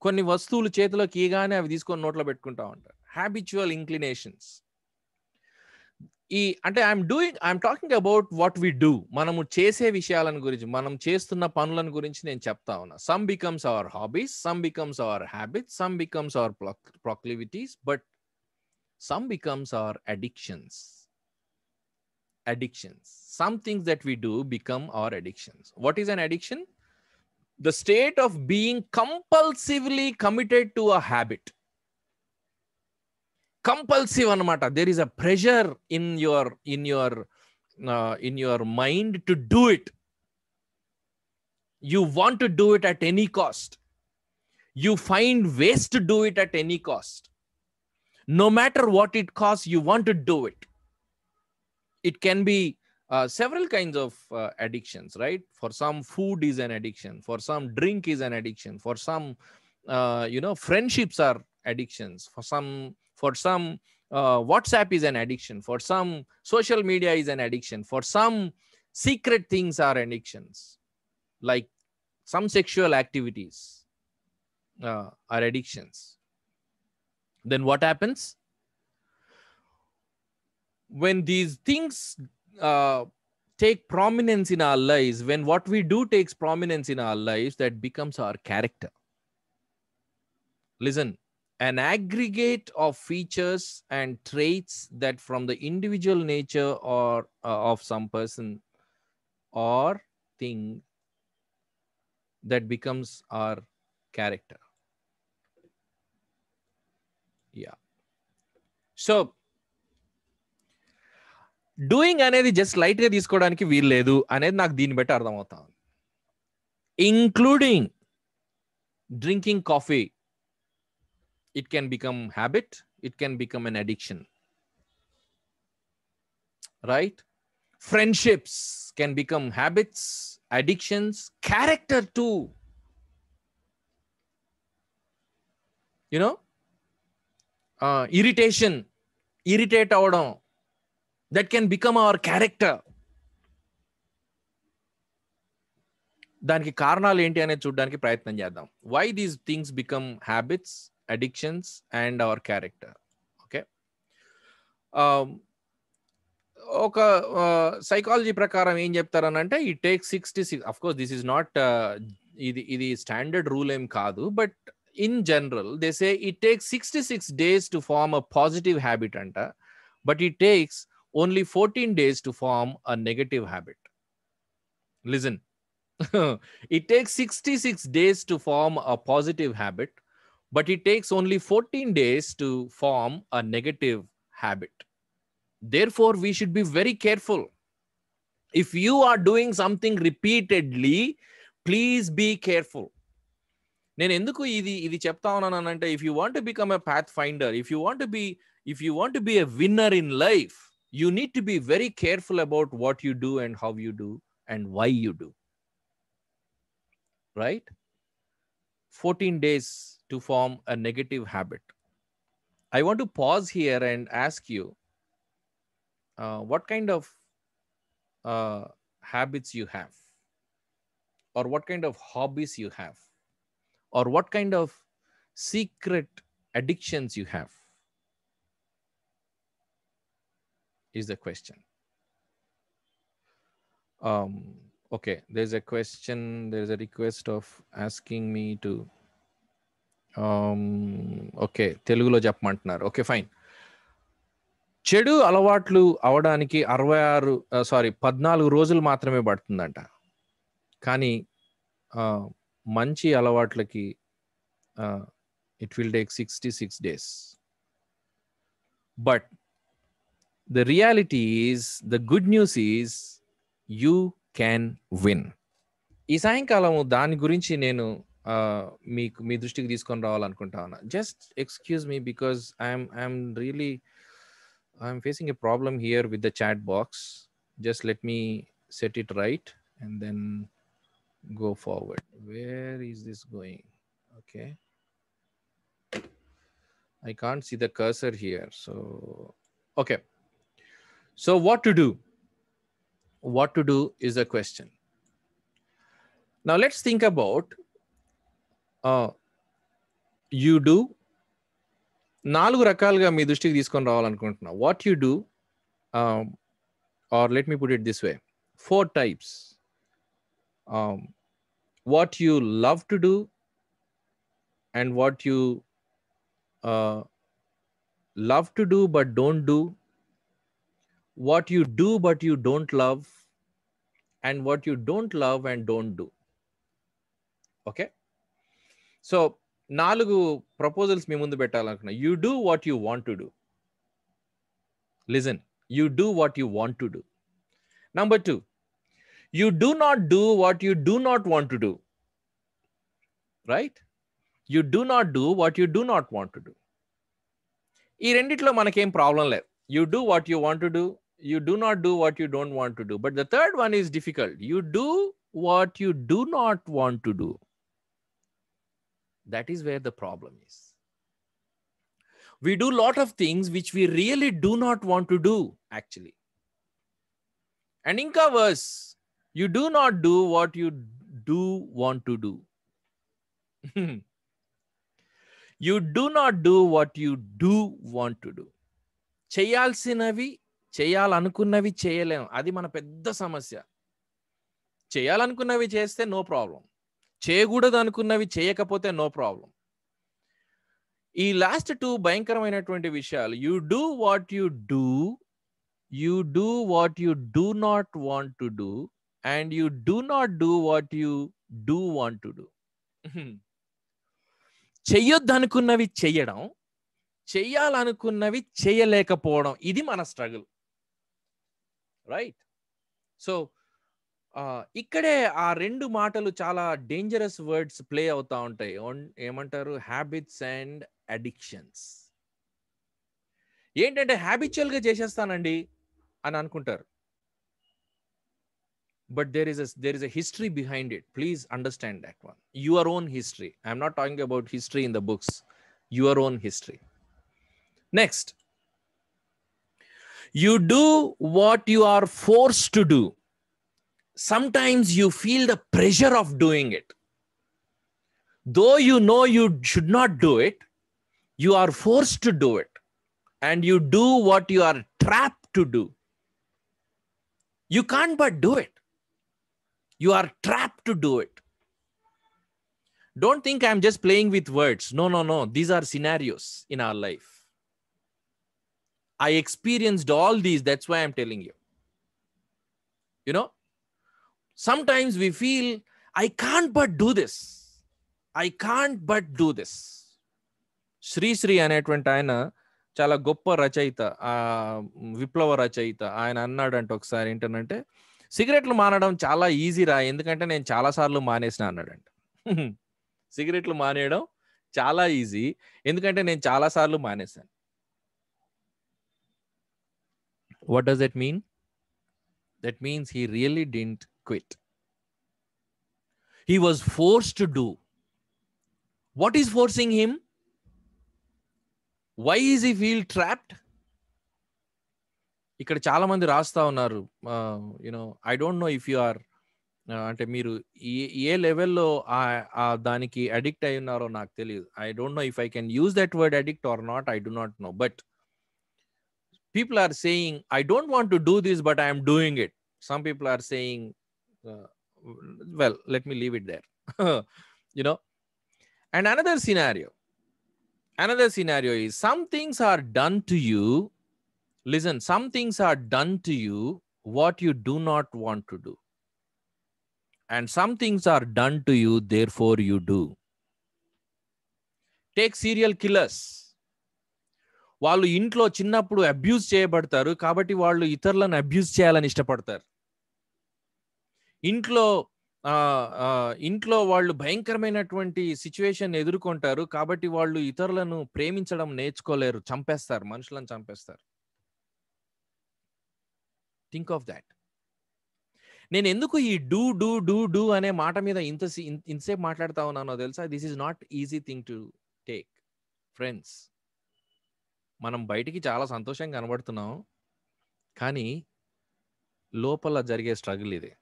కొన్ని వస్తువులు చేతిలోకి ఇగానే అవి తీసుకొని నోట్లో పెట్టుకుంటా ఉంటారు. Habitual inclinations. అంటే I'm talking about what we do. మనము చేసే విషయాలను గురించి, మనం చేస్తున్న పనులను గురించి నేను చెప్తా ఉన్నా. Some becomes our hobbies, some becomes our habits, some becomes our proclivities, but some becomes our addictions. Some things that we do become our addictions. What is an addiction? The state of being compulsively committed to a habit. Compulsive anamata. There is a pressure in your mind to do it. You want to do it at any cost. You find ways to do it at any cost. No matter what it costs, you want to do it. It can be several kinds of addictions, right? For some, food is an addiction. For some, drink is an addiction. For some, friendships are addictions. For some, WhatsApp is an addiction. For some, social media is an addiction. For some, secret things are addictions. Like some sexual activities are addictions. Then what happens? When these things take prominence in our lives, when what we do takes prominence in our lives, that becomes our character. Listen, an aggregate of features and traits that from the individual nature or of some person or thing that becomes our character. Yeah. So doing అనేది just light గా తీసుకోవడానికి వీల్లేదు అనేది నాకు దీన్ని బట్టి అర్థమవుతా ఉంది. Including drinking coffee, it can become habit, it can become an addiction, right? Friendships can become habits, addictions, character to, you know, irritate అవడం, that can become our character. దానికి కారణాలు ఏంటి అనేది చూడడానికి ప్రయత్నం చేద్దాం. Why these things become habits, addictions and our character? Okay. ఒక psychology ప్రకారం ఏం చెప్తారనంటే, it takes 66, of course this is not ఇది స్టాండర్డ్ రూల్ ఏం కాదు, but in general they say it takes 66 days to form a positive habit అంట, but it takes only 14 days to form a negative habit. Listen, it takes 66 days to form a positive habit, but it takes only 14 days to form a negative habit. Therefore, we should be very careful. If you are doing something repeatedly, please be careful. నేను ఎందుకు ఇది చెప్తా ఉన్నానంటే, if you want to become a pathfinder, if you want to be a winner in life, you need to be very careful about what you do and how you do and why you do. Right? 14 days to form a negative habit. I want to pause here and ask you what kind of habits you have, or what kind of hobbies you have, or what kind of secret addictions you have. Is the question. Okay, there's a question, there's a request of asking me to okay, Telugulo చెప్పమంటున్నారు. Okay, fine. చెడు అలవాట్లు అవడానికి 14 రోజులు మాత్రమే పడుతుందంట. కానీ మంచి అలవాట్లకి it will take 66 days. But the reality is, the good news is, you can win. ఈ సాయంకాలం దాని గురించి నేను మీ దృష్టికి తీసుకొని రావాలనుకుంటా ఉన్నా. Just excuse me because I'm facing a problem here with the chat box. Just let me set it right and then go forward. Where is this going? Okay. I can't see the cursor here. So, okay. So what to do? What to do is a question. Now let's think about you do. 4 రకాలుగా మీ దృష్టికి తీసుకొని రావాలనుకుంటున్నా. What you do, or let me put it this way, 4 types. What you love to do, and what you love to do but don't do, what you do but you don't love, and what you don't love and don't do. Okay? So 4 proposals మీ ముందు పెట్టాలనుకున్నా. You do what you want to do. Listen, you do what you want to do. Number 2, you do not do what you do not want to do. Right? You do not do what you do not want to do. ఈ రెండిట్లో మనకేం problem లేదు. You do what you want to do. You do not do what you don't want to do. But the third one is difficult. You do what you do not want to do. That is where the problem is. We do a lot of things which we really do not want to do, actually. And inka worse, you do not do what you do want to do. You do not do what you do want to do. చేయాల్సినవి చేయాలనుకున్నవి చేయలేం. అది మన పెద్ద సమస్య. చేయాలనుకున్నవి చేస్తే no problem. చేయకూడదు అనుకున్నవి చేయకపోతే నో ప్రాబ్లం. ఈ లాస్ట్ 2 భయంకరమైనటువంటి విషయాలు. You do what you do, you do what you do not want to do, and you do not do what you do want to do. చెయ్యొద్దు అనుకున్నవి చెయ్యడం, చెయ్యాలనుకున్నవి చేయలేకపోవడం, ఇది మన స్ట్రగుల్. రైట్? సో ఇక్కడే ఆ 2 మాటలు చాలా డేంజరస్ వర్డ్స్ ప్లే అవుతా ఉంటాయి. ఏమంటారు? Habits and addictions. ఏంటంటే హ్యాబిచువల్ గా చేసేస్తానండి అని అనుకుంటారు. But there is a history behind it. Please understand that one. Your own history. I'm not talking about history in the books. Your own history. Next. You do what you are forced to do. Sometimes you feel the pressure of doing it. Though you know you should not do it, you are forced to do it. And you do what you are trapped to do. You can't but do it. You are trapped to do it. Don't think I'm just playing with words. No. These are scenarios in our life. I experienced all these. That's why I'm telling you. You know, sometimes we feel, I can't but do this. I can't but do this. Shri అనేటువంటి ఆయన చాలా గొప్ప రచయిత, విప్లవ రచయిత. ఆయన అన్నాడంటే ఒకసారి ఏంటంటే, సిగరెట్లు మానడం చాలా ఈజీ రా, ఎందుకంటే నేను చాలా సార్లు మానేసిన అన్నాడంట. సిగరెట్లు మానేయడం చాలా ఈజీ, ఎందుకంటే నేను చాలా సార్లు మానేశాను. What does that mean? That means he really didn't quit. He was forced to do. What is forcing him? Why is he feel trapped? ఇక్కడ చాలా మంది రాస్తా ఉన్నారు, I don't know if you are, అంటే మీరు ఏ లెవెల్లో దానికి అడిక్ట్ అయి ఉన్నారో నాకు తెలియదు. I don't know if I can use that word addict or not, I do not know. But people are saying, I don't want to do this, but I am doing it. Some people are saying, well, let me leave it there. And another scenario is, some things are done to you. Listen, some things are done to you what you do not want to do. And some things are done to you, therefore you do. Take serial killers. వాళ్ళు ఇంట్లో చిన్నప్పుడు abuse చేయబడతారు, కాబట్టి వాళ్ళు ఇతరులను abuse చేయాలని ఇష్టపడతారు. ఇంట్లో ఇంట్లో వాళ్ళు భయంకరమైనటువంటి సిచ్యువేషన్ ఎదుర్కొంటారు, కాబట్టి వాళ్ళు ఇతరులను ప్రేమించడం నేర్చుకోలేరు, చంపేస్తారు, మనుషులను చంపేస్తారు. Think of that. నేను ఎందుకు ఈ డూ డూ డూ డూ అనే మాట మీద ఇంతసేపు మాట్లాడుతా ఉన్నానో తెలుసా? This is not easy thing to take friends. మనం బయటికి చాలా సంతోషంగా కనబడుతున్నాం, కానీ లోపల జరిగే స్ట్రగుల్ ఇది.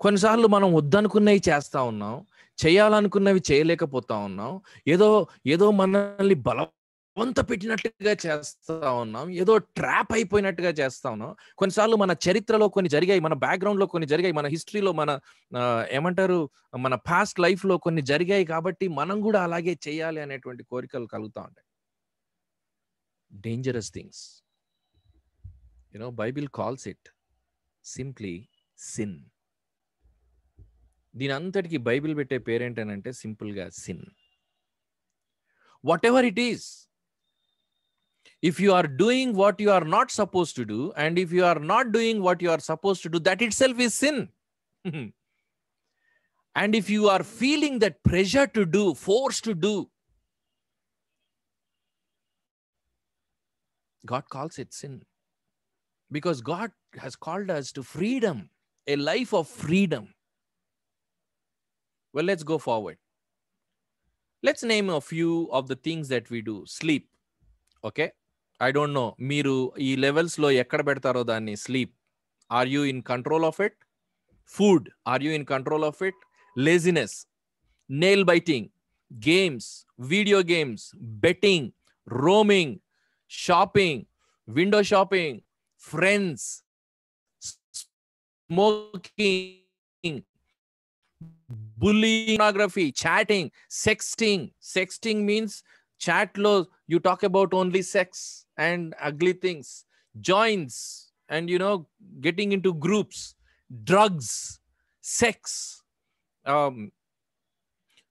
కొన్నిసార్లు మనం వద్దనుకున్నవి చేస్తా ఉన్నాం, చేయాలనుకున్నవి చేయలేకపోతా ఉన్నాం, ఏదో మనల్ని బలవంత పెట్టినట్టుగా చేస్తా ఉన్నాం, ఏదో ట్రాప్ అయిపోయినట్టుగా చేస్తా ఉన్నాం. కొన్నిసార్లు మన చరిత్రలో కొన్ని జరిగాయి, మన బ్యాక్గ్రౌండ్లో కొన్ని జరిగాయి, మన హిస్టరీలో, మన ఏమంటారు, మన పాస్ట్ లైఫ్లో కొన్ని జరిగాయి, కాబట్టి మనం కూడా అలాగే చేయాలి అనేటువంటి కోరికలు కలుగుతూ ఉంటాయి. Dangerous things. Bible calls it simply sin. దీని అంతటికి బైబిల్ పెట్టే పేరేంటనంటే సింపుల్గా sin. What ever it is, if you are doing what you are not supposed to do, and if you are not doing what you are supposed to do, that itself is sin. And if you are feeling that pressure to do, force to do, God calls it sin, because God has called us to freedom, a life of freedom. Well, let's go forward. Let's name a few of the things that we do. Sleep. Okay, I don't know మీరు ఈ levels లో ఎక్కడ పెడతారో దాన్ని. Sleep, are you in control of it? Food, are you in control of it? Laziness, nail biting, games, video games, betting, roaming, shopping, window shopping, friends, smoking, bullying, pornography, chatting, sexting. Sexting means chat lo you talk about only sex and ugly things. Joins, and getting into groups. Drugs, sex.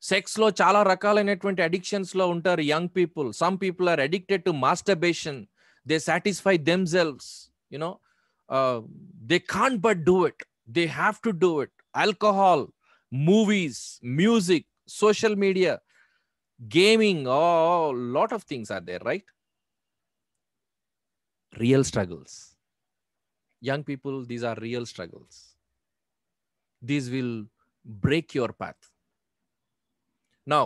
Sex lo chala rakalaiనటువంటి addictions lo untaru young people. Some people are addicted to masturbation. They satisfy themselves, they can't but do it, they have to do it. Alcohol, movies, music, social media, gaming, lot of things are there, right? Real struggles. Young people, these are real struggles. These will break your path. Now,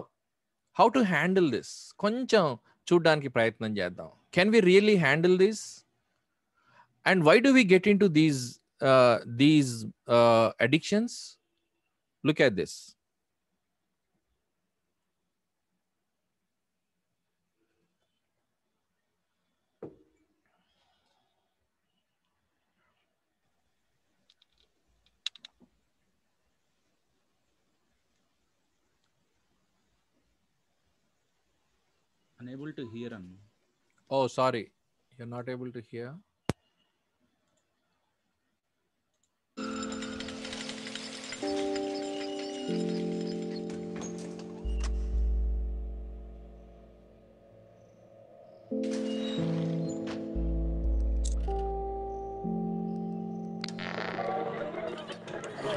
how to handle this? కొంచెం చూడడానికి ప్రయత్నం చేద్దాం. Can we really handle this? And why do we get into these addictions? Look at this. Unable to hear. Oh, sorry. You're not able to hear?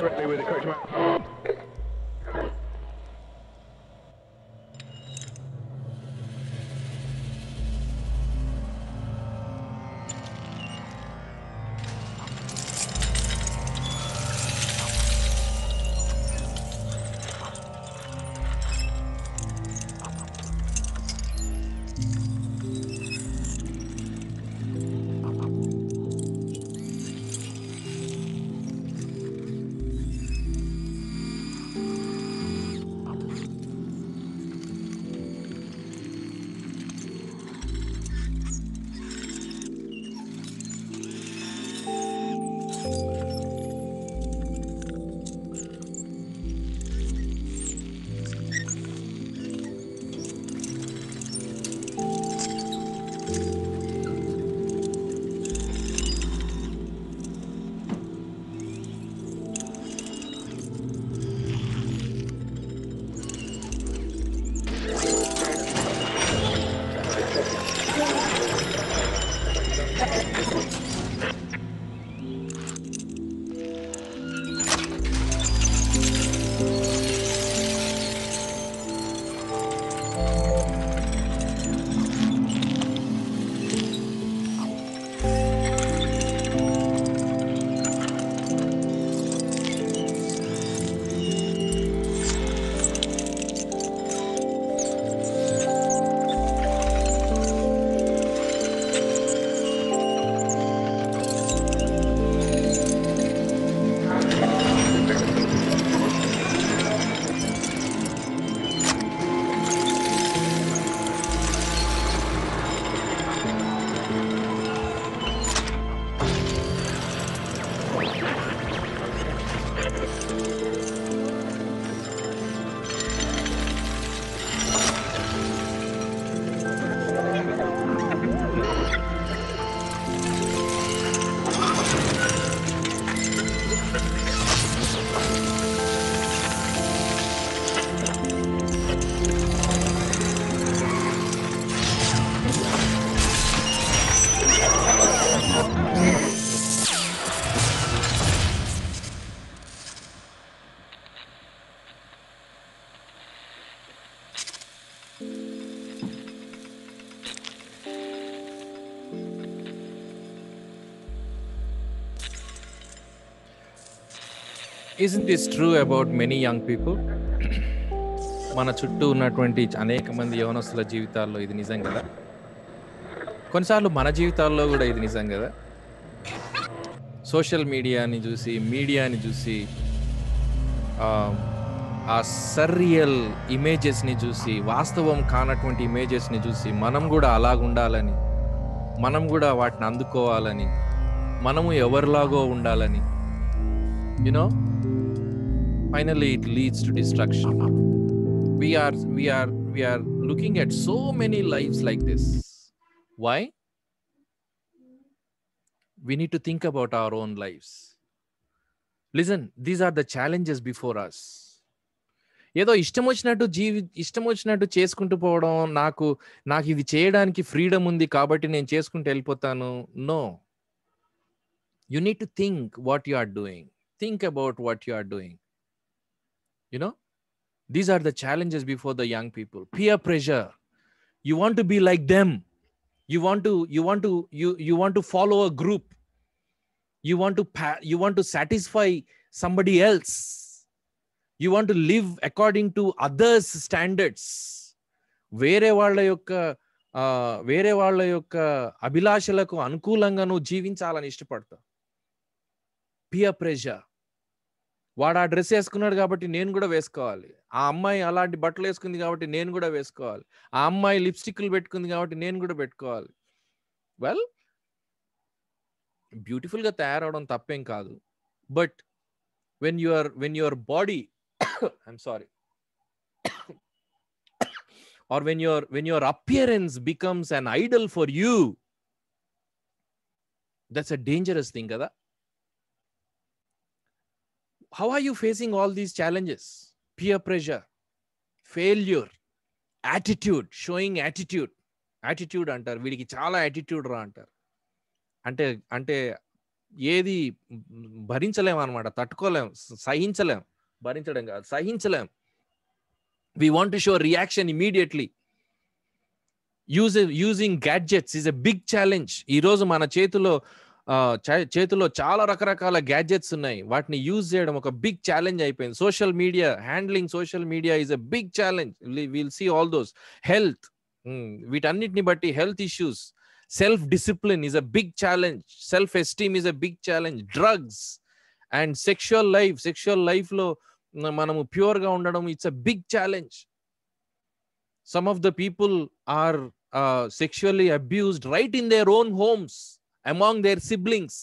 Directly with the coach. Isn't this true about many young people? మన చుట్టూ ఉన్నటువంటి అనేక మంది యవనస్తుల జీవితాల్లో ఇది నిజం కదా. కొన్నిసార్లు మన జీవితాల్లో కూడా ఇది నిజం కదా. సోషల్ మీడియాని చూసి ఆ సర్రియల్ ఇమేజెస్ని చూసి, వాస్తవం కానటువంటి ఇమేజెస్ని చూసి మనం కూడా అలాగుండాలని, మనం కూడా వాటిని అందుకోవాలని, మనము ఎవరిలాగో ఉండాలని, you know, finally it leads to destruction. We are looking at so many lives like this. Why? We need to think about our own lives. Listen, these are the challenges before us. ఏదో ఇష్టం వచ్చినట్టు చేసుకుంటూ పోవడం, నాకు ఇది చేయడానికి freedom ఉంది కాబట్టి నేను చేసుకుంటూ వెళ్ళిపోతాను. No, you need to think what you are doing. Think about what you are doing. You know, these are the challenges before the young people. Peer pressure. You want to be like them. You want to follow a group. You want to satisfy somebody else. You want to live according to others' standards. వేరే వాళ్ళ యొక్క అభిలాషలకు అనుకూలంగా నువ్వు జీవించాలని ఇష్టపడతావు. Peer pressure. వాడు ఆ dress వేసుకున్నాడు కాబట్టి నేను కూడా వేసుకోవాలి. ఆ అమ్మాయి అలాంటి బట్టలు వేసుకుంది కాబట్టి నేను కూడా వేసుకోవాలి. ఆ అమ్మాయి లిప్స్టిక్లు పెట్టుకుంది కాబట్టి నేను కూడా పెట్టుకోవాలి. వెల్, బ్యూటిఫుల్గా తయారవడం తప్పేం కాదు. But when your body I'm sorry or when your appearance becomes an idol for you, that's a dangerous thing kada. How are you facing all these challenges? Peer pressure, failure, attitude, showing attitude antaru, వీడికి చాలా attitude రా అంటారు. అంటే ఏది భరించలేం అన్నమాట, తట్టుకోలేం, సహించలేం. భరించడం కాదు, సహించలేం. We want to show reaction immediately. Using gadgets is a big challenge. ఈ రోజు మన చేతిలో చాలా రకరకాల గ్యాడ్జెట్స్ ఉన్నాయి. వాటిని యూజ్ చేయడం ఒక బిగ్ ఛాలెంజ్ అయిపోయింది. Handling social media is a big challenge. Will see all those. Health, వీటన్నిటిని బట్టి health issues. Self discipline is a big challenge. Self esteem is a big challenge. Drugs and sexual life లో మనము pure గా ఉండడం, it's a big challenge. Some of the people are sexually abused right in their own homes among their siblings.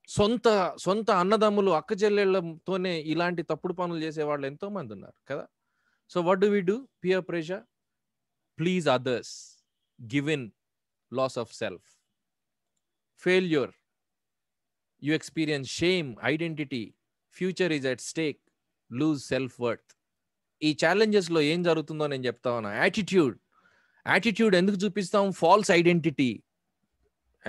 సొంత అన్నదమ్ములు, అక్క చెల్లెళ్ళతోనే ఇలాంటి తప్పుడు పనులు చేసే వాళ్ళు ఎంతో మంది ఉన్నారు కదా. So what do we do? Peer pressure, please others, give in, loss of self. Failure, you experience shame, identity, future is at stake, lose self-worth. ఈ ఛాలెంజెస్ లో ఏం జరుగుతుందో నేను చెప్తా ఉన్నా. యాటిట్యూడ్ ఎందుకు చూపిస్తాం? False identity.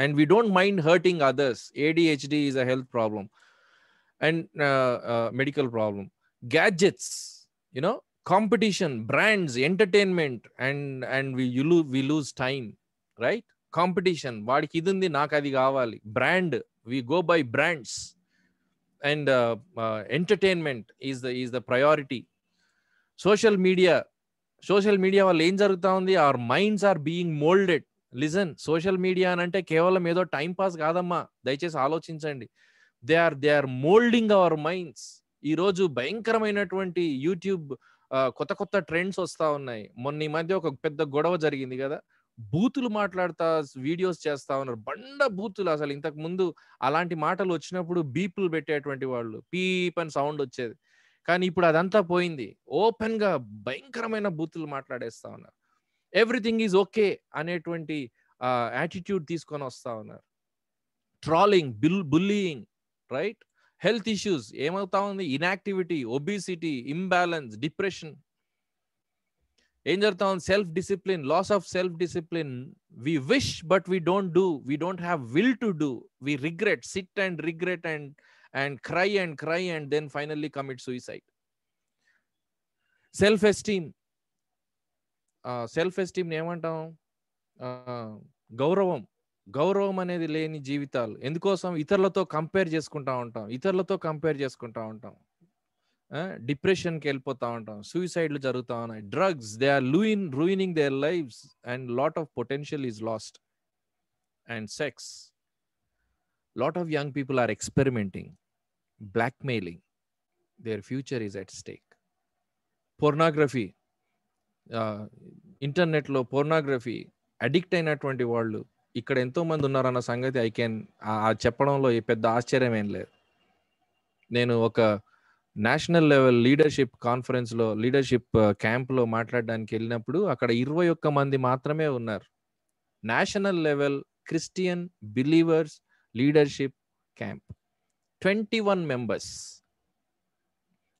And we don't mind hurting others. ADHD is a health problem and medical problem. Gadgets, you know, competition, brands, entertainment, and we lose time, right? Competition, వాడికి ఇది ఉంది నాకు అది కావాలి. Brand, we go by brands. And entertainment is the priority. Social media వల్ల ఏం జరుగుతా ఉంది? Our minds are being moulded. Listen, social media అని అంటే కేవలం ఏదో టైం పాస్ కాదమ్మా, దయచేసి ఆలోచించండి. They are moulding our minds. ఈ రోజు భయంకరమైనటువంటి యూట్యూబ్ కొత్త ట్రెండ్స్ వస్తా ఉన్నాయి. మొన్న ఈ మధ్య ఒక పెద్ద గొడవ జరిగింది కదా. బూతులు మాట్లాడుతా వీడియోస్ చేస్తా ఉన్నారు, బండ బూతులు. అసలు ఇంతకు ముందు అలాంటి మాటలు వచ్చినప్పుడు బీపులు పెట్టేటువంటి వాళ్ళు, పీప్ అని సౌండ్ వచ్చేది. కానీ ఇప్పుడు అదంతా పోయింది. ఓపెన్ గా భయంకరమైన బూతులు మాట్లాడేస్తా ఉన్నారు. ఎవ్రీథింగ్ ఈజ్ ఓకే అనేటువంటి యాటిట్యూడ్ తీసుకొని వస్తా ఉన్నారు. Trolling, bullying, right? Health issues ఏమవుతా ఉంది? Inactivity, obesity, imbalance, depression. ఏం జరుగుతా ఉంది? Self discipline, loss of self discipline. We wish but we don't do. We don't have will to do. We regret, sit and regret and cry and then finally commit suicide. Self-esteem ఏమంటాం? గౌరవం, గౌరవం అనేది లేని జీవితాలు. ఎందుకోసం? ఇతరులతో compare చేసుకుంటా ఉంటాం. డిప్రెషన్కి వెళ్ళిపోతా ఉంటాం. సూసైడ్లు జరుగుతూ ఉన్నాయి. Drugs, they are ruining their lives and lot of potential is lost. And sex, lot of young people are experimenting, blackmailing. Their future is at stake. Pornography, ఇంటర్నెట్లో పోర్నోగ్రఫీ అడిక్ట్ అయినటువంటి వాళ్ళు ఇక్కడ ఎంతో మంది ఉన్నారన్న సంగతి చెప్పడంలో పెద్ద ఆశ్చర్యం ఏం లేదు. నేను ఒక నేషనల్ లెవెల్ లీడర్షిప్ కాన్ఫరెన్స్లో, లీడర్షిప్ క్యాంప్లో మాట్లాడడానికి వెళ్ళినప్పుడు అక్కడ 21 మంది మాత్రమే ఉన్నారు. National level Christian believers leadership camp, 21 members.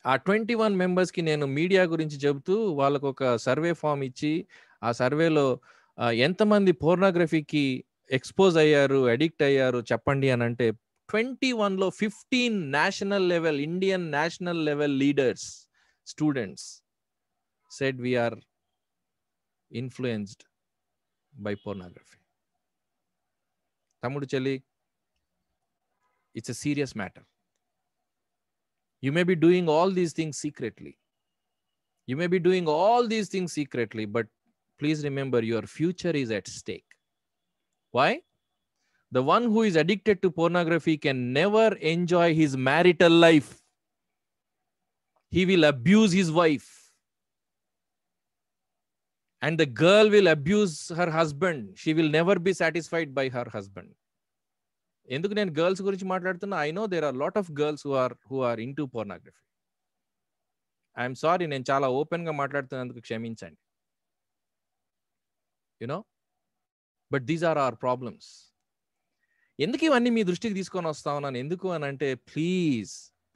ఆ 21 మెంబర్స్కి నేను మీడియా గురించి చెబుతూ వాళ్ళకు ఒక సర్వే ఫామ్ ఇచ్చి, ఆ సర్వేలో ఎంతమంది పోర్నోగ్రఫీకి ఎక్స్పోజ్ అయ్యారు, అడిక్ట్ అయ్యారు చెప్పండి అని అంటే 21లో 15 national level, Indian national level leaders, students said we are influenced by pornography. తమ్ముడు చెల్లి, it's a serious matter. You may be doing all these things secretly. But please remember, your future is at stake. Why? The one who is addicted to pornography can never enjoy his marital life. He will abuse his wife. And the girl will abuse her husband. She will never be satisfied by her husband. ఎందుకు నేను girls గురించి మాట్లాడుతున్నా? I know there are lot of girls who are into pornography. I'm sorry, నేను చాలా ఓపెన్గా మాట్లాడుతున్నందుకు క్షమించండి. You know, but these are our problems. ఎందుకు ఇవన్నీ మీ దృష్టికి తీసుకొని వస్తా ఉన్నాను? ఎందుకు అని అంటే,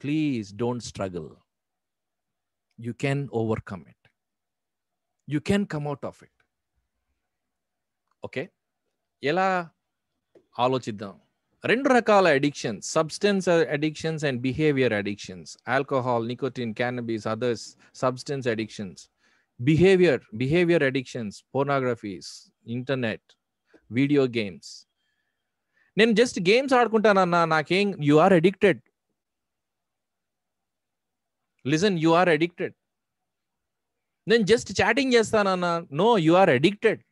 please don't struggle. You can overcome it. You can come out of it. Okay, ఎలా ఆలోచిద్దాం. 2 రకాల addictions, substance addictions and behaviour addictions. Alcohol, nicotine, cannabis, others substance addictions. Behaviour addictions, pornographies, internet, video games. నేను just games ఆడుకుంటానన్నా, నాకేం, you are addicted. Listen, you are addicted. నేను just chatting చేస్తానన్నా, no, you are addicted.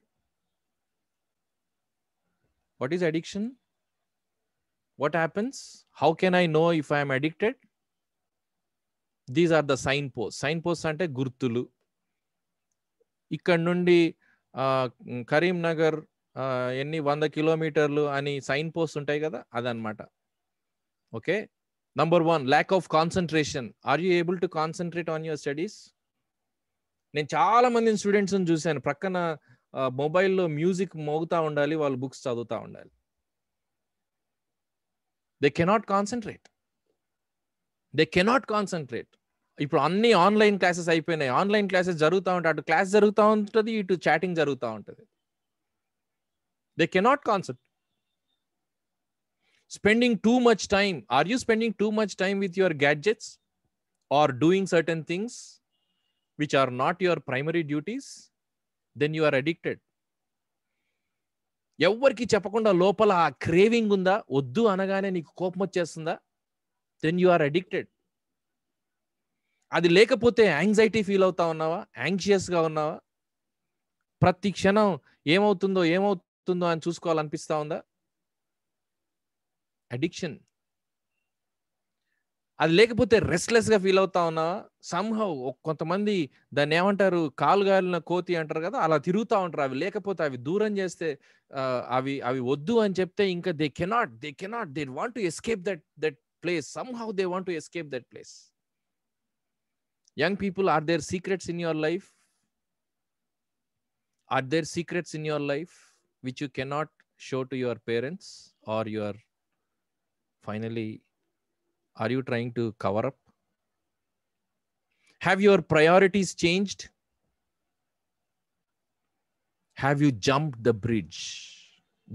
What is addiction? What happens? How can I know if I am addicted? These are the signposts. Signposts అంటే గుర్తులు. ఇక్కడ నుండి కరీంనగర్ ఎన్ని 100 కిలోమీటర్లు అని sign post ఉంటాయి కదా, అదనమాట. Okay, number 1, lack of concentration. Are you able to concentrate on your studies? నేను చాలా మంది స్టూడెంట్స్ని చూశాను, ప్రక్కన మొబైల్లో మ్యూజిక్ మోగుతూ ఉండాలి, వాళ్ళు బుక్స్ చదువుతూ ఉండాలి. They cannot concentrate. ఇప్పుడు అన్ని ఆన్లైన్ క్లాసెస్ అయిపోయినాయి. ఆన్లైన్ క్లాసెస్ జరుగుతూ ఉంటాయి, అటు క్లాస్ జరుగుతూ ఉంటుంది, ఇటు చాటింగ్ జరుగుతూ ఉంటుంది. They cannot concentrate. Spending too much time. Are you spending too much time with your gadgets or doing certain things which are not your primary duties? Then you are addicted. ఎవరికి చెప్పకుండా లోపల ఆ craving ఉందా, వద్దు అనగానే నీకు కోపం వచ్చేస్తుందా? Then you are addicted. అది లేకపోతే యాంగ్జైటీ ఫీల్ అవుతా ఉన్నావా? యాంగ్షియస్గా ఉన్నావా? ప్రతి క్షణం ఏమవుతుందో అని చూసుకోవాలనిపిస్తా ఉందా? అడిక్షన్. అది లేకపోతే రెస్ట్లెస్గా ఫీల్ అవుతా ఉన్నావా? సంహౌ కొంతమంది దాన్ని ఏమంటారు, కాలు గాలిన కోతి అంటారు కదా, అలా తిరుగుతూ ఉంటారు. అవి లేకపోతే, అవి దూరం చేస్తే, అవి వద్దు అని చెప్తే ఇంకా they want to escape that place. Somehow they want to escape that place. Young people, are there secrets in your life? Are there secrets in your life which you cannot show to your parents, or finally, are you trying to cover up? Have your priorities changed? Have you jumped the bridge?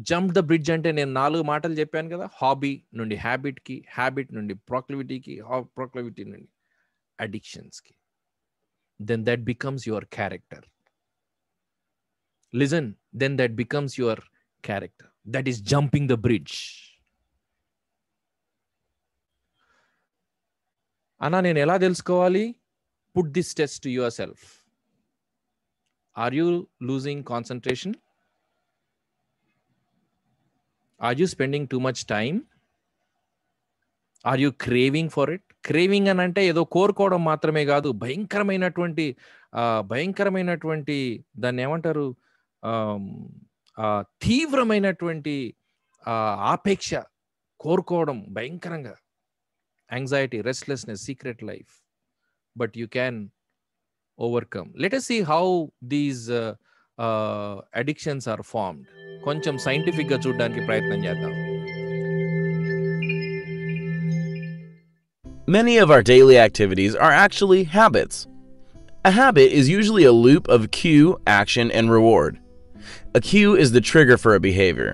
Jumped the bridge అంటే నేను 4 మాటలు చెప్పాను కదా. Hobby నుండి హ్యాబిట్కి, habit నుండి proclivity-కి, proclivity నుండి addictions-కి. Then that becomes your character. Listen, then that becomes your character. that is jumping the bridge. Anna, నేను ఎలా తెలుసుకోవాలి? Put this test to yourself. Are you losing concentration? Are you spending too much time? Are you craving for it? Craving అని అంటే ఏదో కోరుకోవడం మాత్రమే కాదు, భయంకరమైనటువంటి దాన్ని ఏమంటారు, తీవ్రమైనటువంటి ఆపేక్ష, కోరుకోవడం భయంకరంగా, anxiety, restlessness, secret life. But you can overcome. Let us see how these addictions are formed. కొంచెం సైంటిఫిక్ గా చూడడానికి ప్రయత్నం చేద్దాం. Many of our daily activities are actually habits. A habit is usually a loop of cue, action, and reward. A cue is the trigger for a behavior.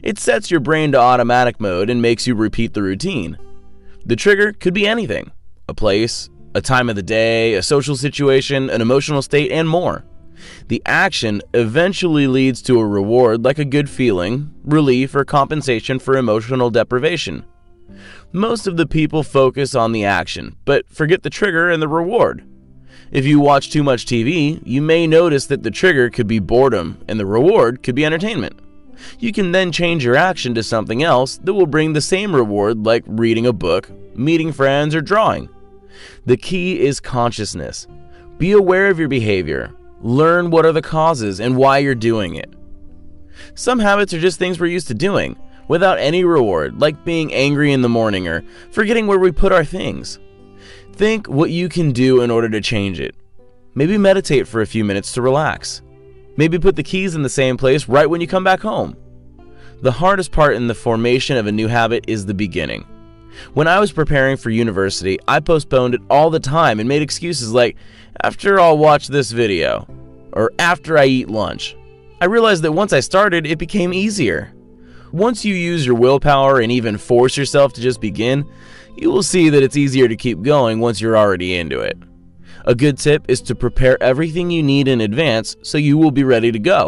It sets your brain to automatic mode and makes you repeat the routine. The trigger could be anything: a place, a time of the day, a social situation, an emotional state, and more. The action eventually leads to a reward like a good feeling, relief, or compensation for emotional deprivation. Most of the people focus on the action, but forget the trigger and the reward. If you watch too much TV, you may notice that the trigger could be boredom and the reward could be entertainment. You can then change your action to something else that will bring the same reward, like reading a book, meeting friends, or drawing. The key is consciousness. Be aware of your behavior. Learn what are the causes and why you're doing it. Some habits are just things we're used to doing, without any reward, like being angry in the morning or forgetting where we put our things. Think what you can do in order to change it. Maybe meditate for a few minutes to relax. Maybe put the keys in the same place right when you come back home. The hardest part in the formation of a new habit is the beginning. When I was preparing for university, I postponed it all the time and made excuses like, after I'll watch this video, or after I eat lunch. I realized that once I started, it became easier. Once you use your willpower and even force yourself to just begin, you will see that it's easier to keep going once you're already into it. A good tip is to prepare everything you need in advance so you will be ready to go.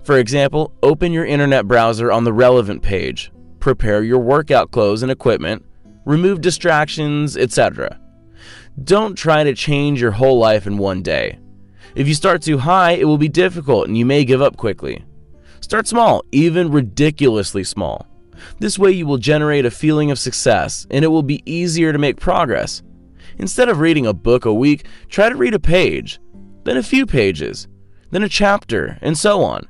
For example, open your internet browser on the relevant page, prepare your workout clothes and equipment, remove distractions, etc. Don't try to change your whole life in one day. If you start too high, it will be difficult and you may give up quickly. Start small, even ridiculously small. This way you will generate a feeling of success and it will be easier to make progress. Instead of reading a book a week, try to read a page, then a few pages, then a chapter, and so on.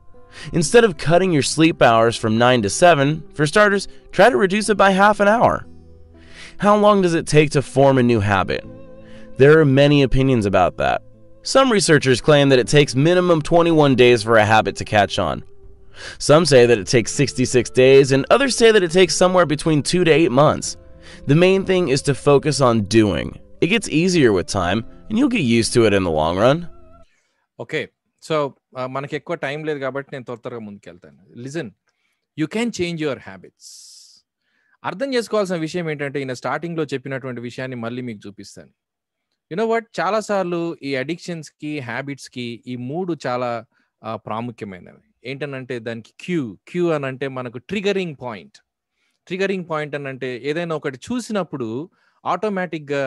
Instead of cutting your sleep hours from 9 to 7, for starters, try to reduce it by half an hour. How long does it take to form a new habit? There are many opinions about that. Some researchers claim that it takes minimum 21 days for a habit to catch on. Some say that it takes 66 days, and others say that it takes somewhere between 2 to 8 months. The main thing is to focus on doing. It gets easier with time, and you'll get used to it in the long run. Okay, so మనకి ఎక్కువ time లేదు కాబట్టి నేను త్వరగా ముందుకెళ్తాను. Listen, you can change your habits. అర్థం చేసుకోవాల్సిన విషయం ఏంటంటే, ఈయన స్టార్టింగ్లో చెప్పినటువంటి విషయాన్ని మళ్ళీ మీకు చూపిస్తాను. యునో వాట్, చాలాసార్లు ఈ అడిక్షన్స్కి, హ్యాబిట్స్కి ఈ మూడు చాలా ప్రాముఖ్యమైనవి. ఏంటనంటే దానికి క్యూ అని అంటే మనకు ట్రిగరింగ్ పాయింట్ అని అంటే ఏదైనా ఒకటి చూసినప్పుడు ఆటోమేటిక్గా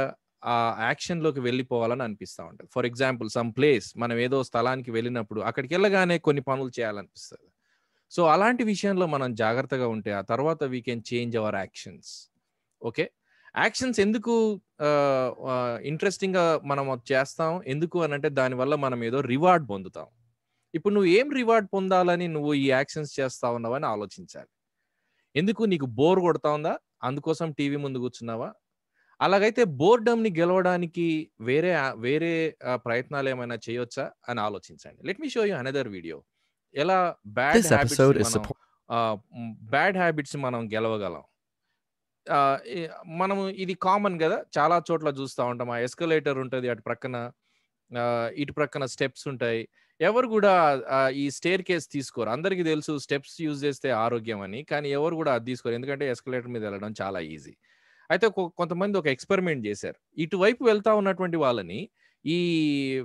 ఆ యాక్షన్లోకి వెళ్ళిపోవాలని అనిపిస్తూ ఉంటుంది. ఫర్ ఎగ్జాంపుల్, సమ్ ప్లేస్, మనం ఏదో స్థలానికి వెళ్ళినప్పుడు అక్కడికి వెళ్ళగానే కొన్ని పనులు చేయాలనిపిస్తుంది. సో అలాంటి విషయంలో మనం జాగ్రత్తగా ఉంటే ఆ తర్వాత we can change our actions. Okay, actions ఎందుకు ఇంట్రెస్టింగ్గా మనం చేస్తాం, ఎందుకు అని అంటే దానివల్ల మనం ఏదో రివార్డ్ పొందుతాం. ఇప్పుడు నువ్వు ఏం రివార్డ్ పొందాలని నువ్వు ఈ యాక్షన్స్ చేస్తా ఉన్నావని ఆలోచించాలి. ఎందుకు నీకు బోర్ కొడతా ఉందా, అందుకోసం టీవీ ముందు కూర్చున్నావా? అలాగైతే బోర్డమ్ని గెలవడానికి వేరే ప్రయత్నాలు ఏమైనా చేయొచ్చా అని ఆలోచించండి. Let me show you another video. ఎలా బ్యాడ్ హ్యాబిట్స్ మనం గెలవగలం. మనము ఇది కామన్ కదా, చాలా చోట్ల చూస్తూ ఉంటాం. ఆ ఎస్కలేటర్ ఉంటుంది, ఇటు ప్రక్కన స్టెప్స్ ఉంటాయి. ఎవరు కూడా ఈ స్టేర్ కేస్ తీసుకోరు. అందరికీ తెలుసు స్టెప్స్ యూజ్ చేస్తే ఆరోగ్యం అని, కానీ ఎవరు కూడా అది తీసుకోరు, ఎందుకంటే ఎస్కలేటర్ మీద వెళ్ళడం చాలా ఈజీ. అయితే కొంతమంది ఒక ఎక్స్పెరిమెంట్ చేశారు. ఇటువైపు వెళ్తా ఉన్నటువంటి వాళ్ళని ఈ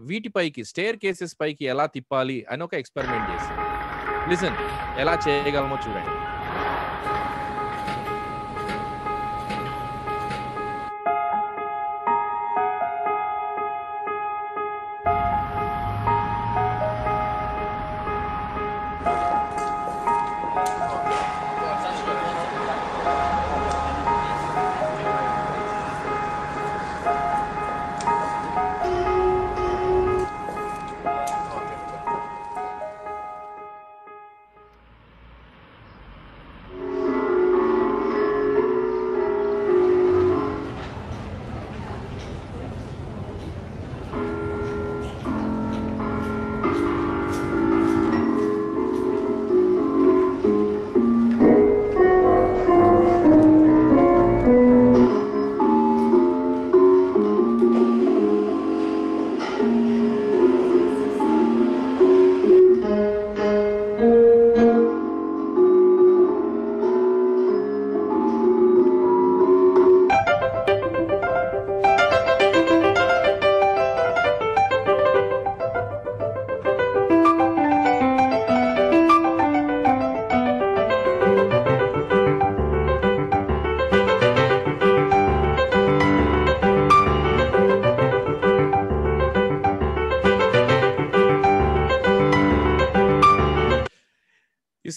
వీటిపైకి, స్టేర్ కేసెస్ పైకి ఎలా తిప్పాలి అని ఒక ఎక్స్పెరిమెంట్ చేశారు. లిసన్, ఎలా చేయగలమో చూడండి.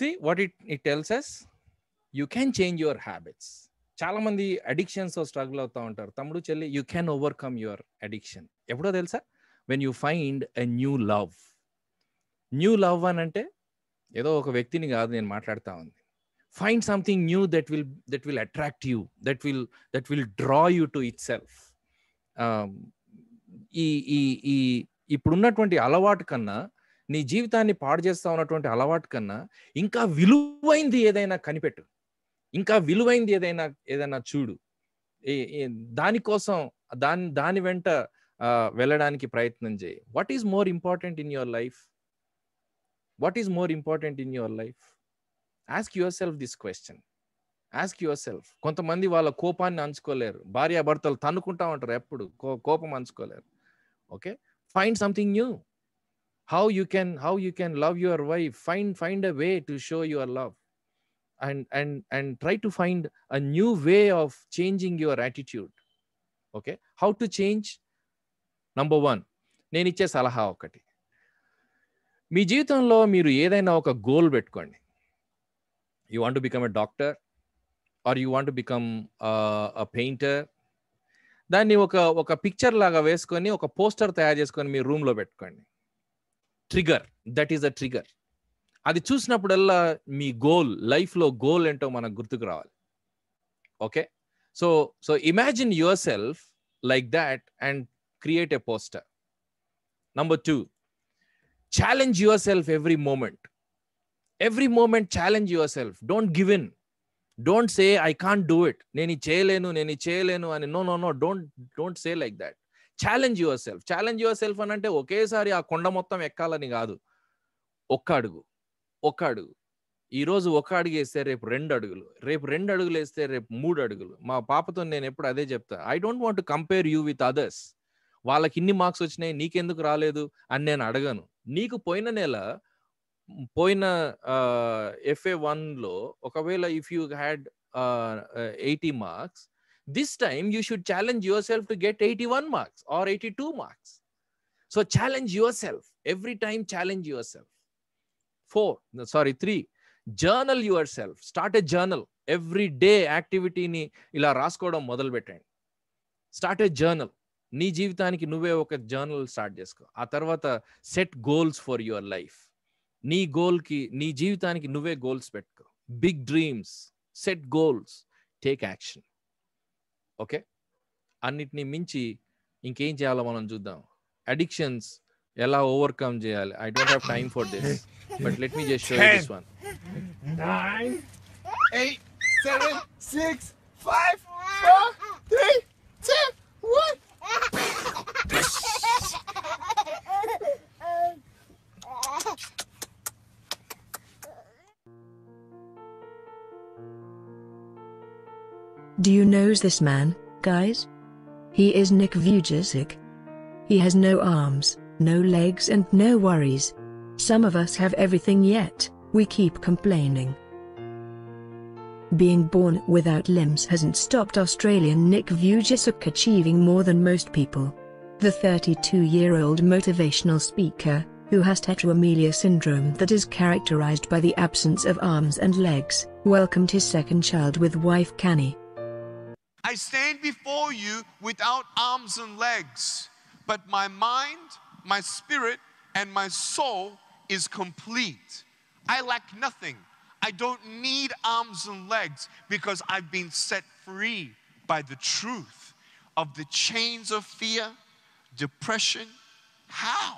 see what it tells us? You can change your habits. చాలా మంది అడిక్షన్స్ స్ట్రగుల్ అవుతా ఉంటారు. తమ్ముడు చెల్లి, you can overcome your addiction. ఎప్పుడో తెలుసా? When you find a new love. New love అని అంటే ఏదో ఒక వ్యక్తిని కాదు నేను మాట్లాడుతా ఉంది. Find something knew that will attract you, that will draw you to it self. ఈ ఇప్పుడున్నటువంటి అలవాటు కన్నా, నీ జీవితాన్ని పాడు చేస్తా ఉన్నటువంటి అలవాటు కన్నా ఇంకా విలువైంది ఏదైనా కనిపెట్టు, ఇంకా విలువైంది ఏదైనా చూడు. దానికోసం దాని వెంట వెళ్ళడానికి ప్రయత్నం చేయి. What is more important in your life? What is more important in your life? Ask yourself this question. Ask yourself. కొంతమంది వాళ్ళ కోపాన్ని అంచుకోలేరు. భార్యాభర్తలు తన్నుకుంటా ఉంటారు, ఎప్పుడు కోపం అంచుకోలేరు. Okay, find something new. How you can love your wife. Find a way to show your love, and try to find a new way of changing your attitude. Okay, how to change? Number 1, నేను ఇచ్చే సలహా ఒకటి. మీ జీవితంలో మీరు ఏదైనా ఒక goal పెట్టుకోండి. You want to become a doctor, or you want to become a painter. దాన్ని ఒక పిక్చర్ లాగా వేసుకొని ఒక పోస్టర్ తయారు చేసుకొని మీ రూమ్లో పెట్టుకోండి. Trigger, that is a trigger. అది చూసినప్పుడల్లా మీ గోల్, లైఫ్లో గోల్ ఏంటో మనకు గుర్తుకు రావాలి. Okay, so imagine yourself like that and create a poster. Number 2, challenge yourself every moment. Every moment challenge yourself. Don't give in. Don't say I can't do it, నేను చేయలేను అని. No, don't say like that. Challenge yourself. Challenge yourself అని అంటే ఒకేసారి ఆ కొండ మొత్తం ఎక్కాలని కాదు. ఒక్క అడుగు. ఈరోజు ఒక అడుగు వేస్తే రేపు 2 అడుగులు, రేపు 2 అడుగులు వేస్తే రేపు 3 అడుగులు. మా పాపతో నేను ఎప్పుడు అదే చెప్తా. I don't want to compare you with others. వాళ్ళకి ఇన్ని మార్క్స్ వచ్చినాయి, నీకెందుకు రాలేదు అని నేను అడగను. నీకు పోయిన FA1లో ఒకవేళ if you had 80 marks, this time you should challenge yourself to get 81 marks or 82 marks. So challenge yourself. Every time challenge yourself. 3, journal yourself. Start a journal. Every day activity ni ila raskovam మొదలు పెట్టండి. Start a journal. నీ జీవితానికి నువ్వే ఒక journal start చేసుకో. ఆ తర్వాత set goals for your life. నీ జీవితానికి నువ్వే గోల్స్ పెట్టుకో. Big dreams, set goals, take action. Okay, అన్నిటినీ మించి ఇంకేం చేయాలో మనం చూద్దాం. అడిక్షన్స్ ఎలా ఓవర్కమ్ చేయాలి. I don't have time for this, but let me just show you this one. 9, 8, 7, 6, 5, 4, 3, 2, 1. Do you know this man, guys? He is Nick Vujicic. He has no arms, no legs and no worries. Some of us have everything yet we keep complaining. Being born without limbs hasn't stopped Australian Nick Vujicic achieving more than most people. The 32-year-old motivational speaker, who has tetraamelia syndrome that is characterized by the absence of arms and legs, welcomed his second child with wife Canny. I stand before you without arms and legs, but my mind, my spirit, and my soul is complete. I lack nothing. I don't need arms and legs because I've been set free by the truth of the chains of fear, depression. How?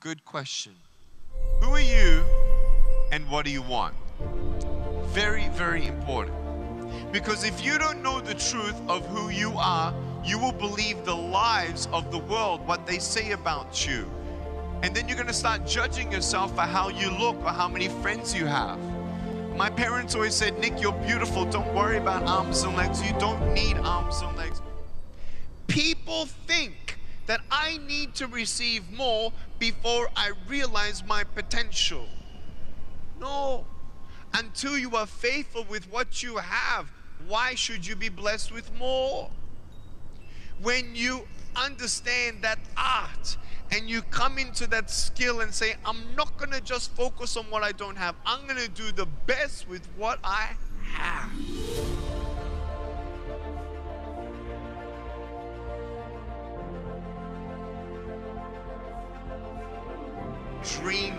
Good question. Who are you and what do you want? Very, very important. Because if you don't know the truth of who you are, you will believe the lies of the world, what they say about you. And then you're going to start judging yourself for how you look or how many friends you have. My parents always said, Nick, you're beautiful. Don't worry about arms and legs. You don't need arms and legs. People think that I need to receive more before I realize my potential. No. Until you are faithful with what you have, why should you be blessed with more? When you understand that art and you come into that skill and say, I'm not going to just focus on what I don't have. I'm going to do the best with what I have. Dream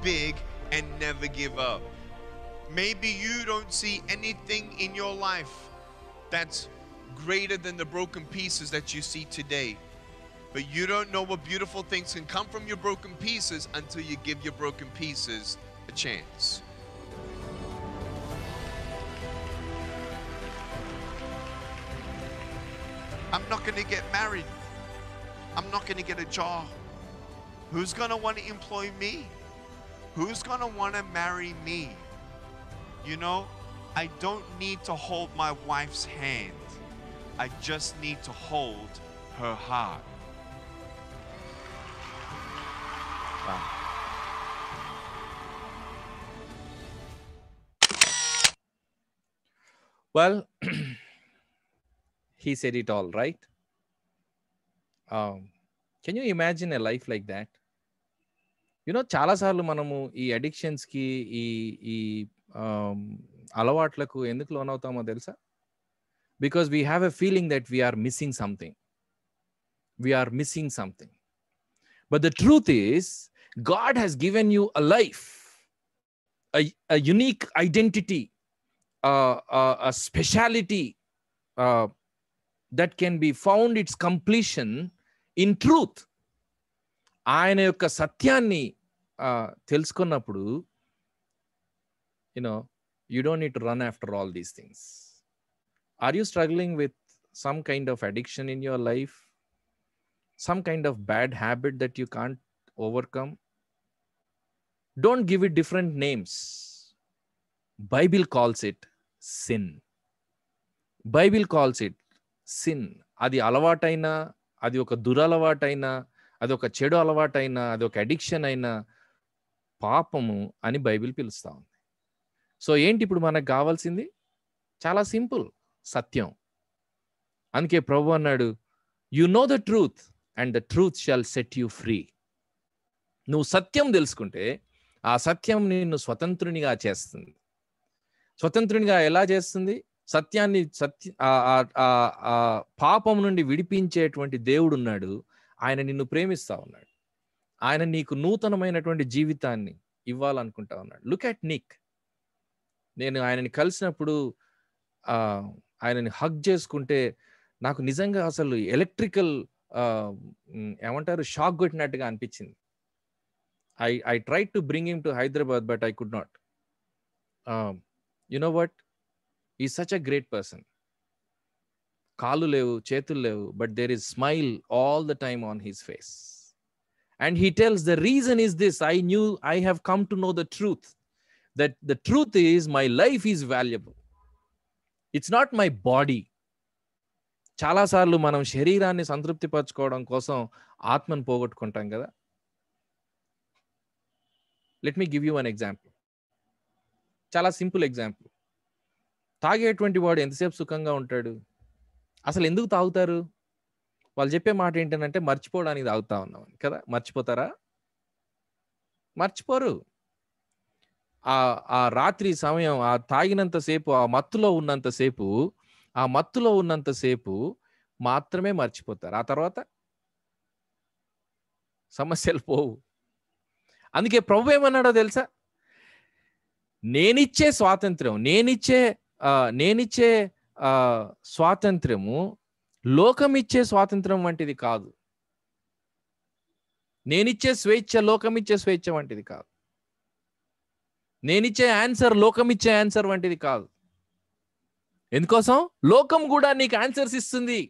big and never give up. Maybe you don't see anything in your life that's greater than the broken pieces that you see today. But you don't know what beautiful things can come from your broken pieces until you give your broken pieces a chance. I'm not going to get married. I'm not going to get a job. Who's going to want to employ me? Who's going to want to marry me? You know, I don't need to hold my wife's hand. I just need to hold her heart. Wow. Well, he said it all, right? Can you imagine a life like that? You know, చాలా సార్లు మనము ఈ addictions కి ఈ అలవాట్లకు ఎందుకు లోనవుతామో తెలుసా? Because we have a feeling that we are missing something. We are missing something. But the truth is, God has given you a life, a unique identity, a speciality that can be found its completion in truth. ఆయన యొక్క సత్యాన్ని తెలుసుకున్నప్పుడు, you don't need to run after all these things. Are you struggling with some kind of addiction in your life? Some kind of bad habit that you can't overcome? Don't give it different names. Bible calls it sin. Bible calls it sin. అది అలవాటైనా, అది ఒక దురలవాటైనా, అది ఒక చెడు అలవాటైనా, అది ఒక addiction అయినా పాపము అని బైబిల్ పిలుస్తా ఉంది. సో ఏంటి ఇప్పుడు మనకు కావాల్సింది? చాలా సింపుల్, సత్యం. అందుకే ప్రభు అన్నాడు, you know the truth and the truth shall set you free. నువ్వు సత్యం తెలుసుకుంటే ఆ సత్యం నిన్ను స్వతంత్రునిగా చేస్తుంది. స్వతంత్రునిగా ఎలా చేస్తుంది? సత్యాన్ని పాపం నుండి విడిపించేటువంటి దేవుడు ఉన్నాడు. ఆయన నిన్ను ప్రేమిస్తా ఉన్నాడు. ఆయన నీకు నూతనమైనటువంటి జీవితాన్ని ఇవ్వాలనుకుంటా ఉన్నాడు. Look at Nick. నేను ఆయనని కలిసినప్పుడు, ఆయనని హగ్ చేసుకుంటే నాకు నిజంగా అసలు ఎలక్ట్రికల్ ఏమంటారు, షాక్ కొట్టినట్టుగా అనిపించింది. I tried to bring him to Hyderabad, but I could not. You know what? He's such a great person. కాళ్ళు లేవు, చేతులు లేవు, but there is smile all the time on his face. And he tells, the reason is this: I have come to know the truth. That the truth is, my life is valuable. It's not my body. చాలా సార్లు మనం శరీరాన్ని సంతృప్తిపరచుకోవడం కోసం ఆత్మను పోగొట్టుకుంటాం కదా. Let me give you an example. చాలా simple example. తాగేటువంటి వాడు ఎంతసేపు సుఖంగా ఉంటాడు? అసలు ఎందుకు తాగుతారు? వాళ్ళు చెప్పే మాట ఏంటంటే మర్చిపోవడానికి తాగుతా ఉన్నాం కదా. మర్చిపోతారా? మర్చిపోరు. ఆ రాత్రి సమయం, ఆ తాగినంతసేపు, ఆ మత్తులో ఉన్నంతసేపు మాత్రమే మర్చిపోతారు. ఆ తర్వాత సమస్యలు పోవు. అందుకే ప్రభు ఏమన్నాడో తెలుసా? నేనిచ్చే స్వాతంత్ర్యము లోకం ఇచ్చే స్వాతంత్రం వంటిది కాదు. నేనిచ్చే స్వేచ్ఛ లోకం ఇచ్చే స్వేచ్ఛ వంటిది కాదు. నేనిచ్చే ఆన్సర్ లోకం ఇచ్చే ఆన్సర్ వంటిది కాదు. ఎందుకోసం? లోకం కూడా నీకు ఆన్సర్స్ ఇస్తుంది.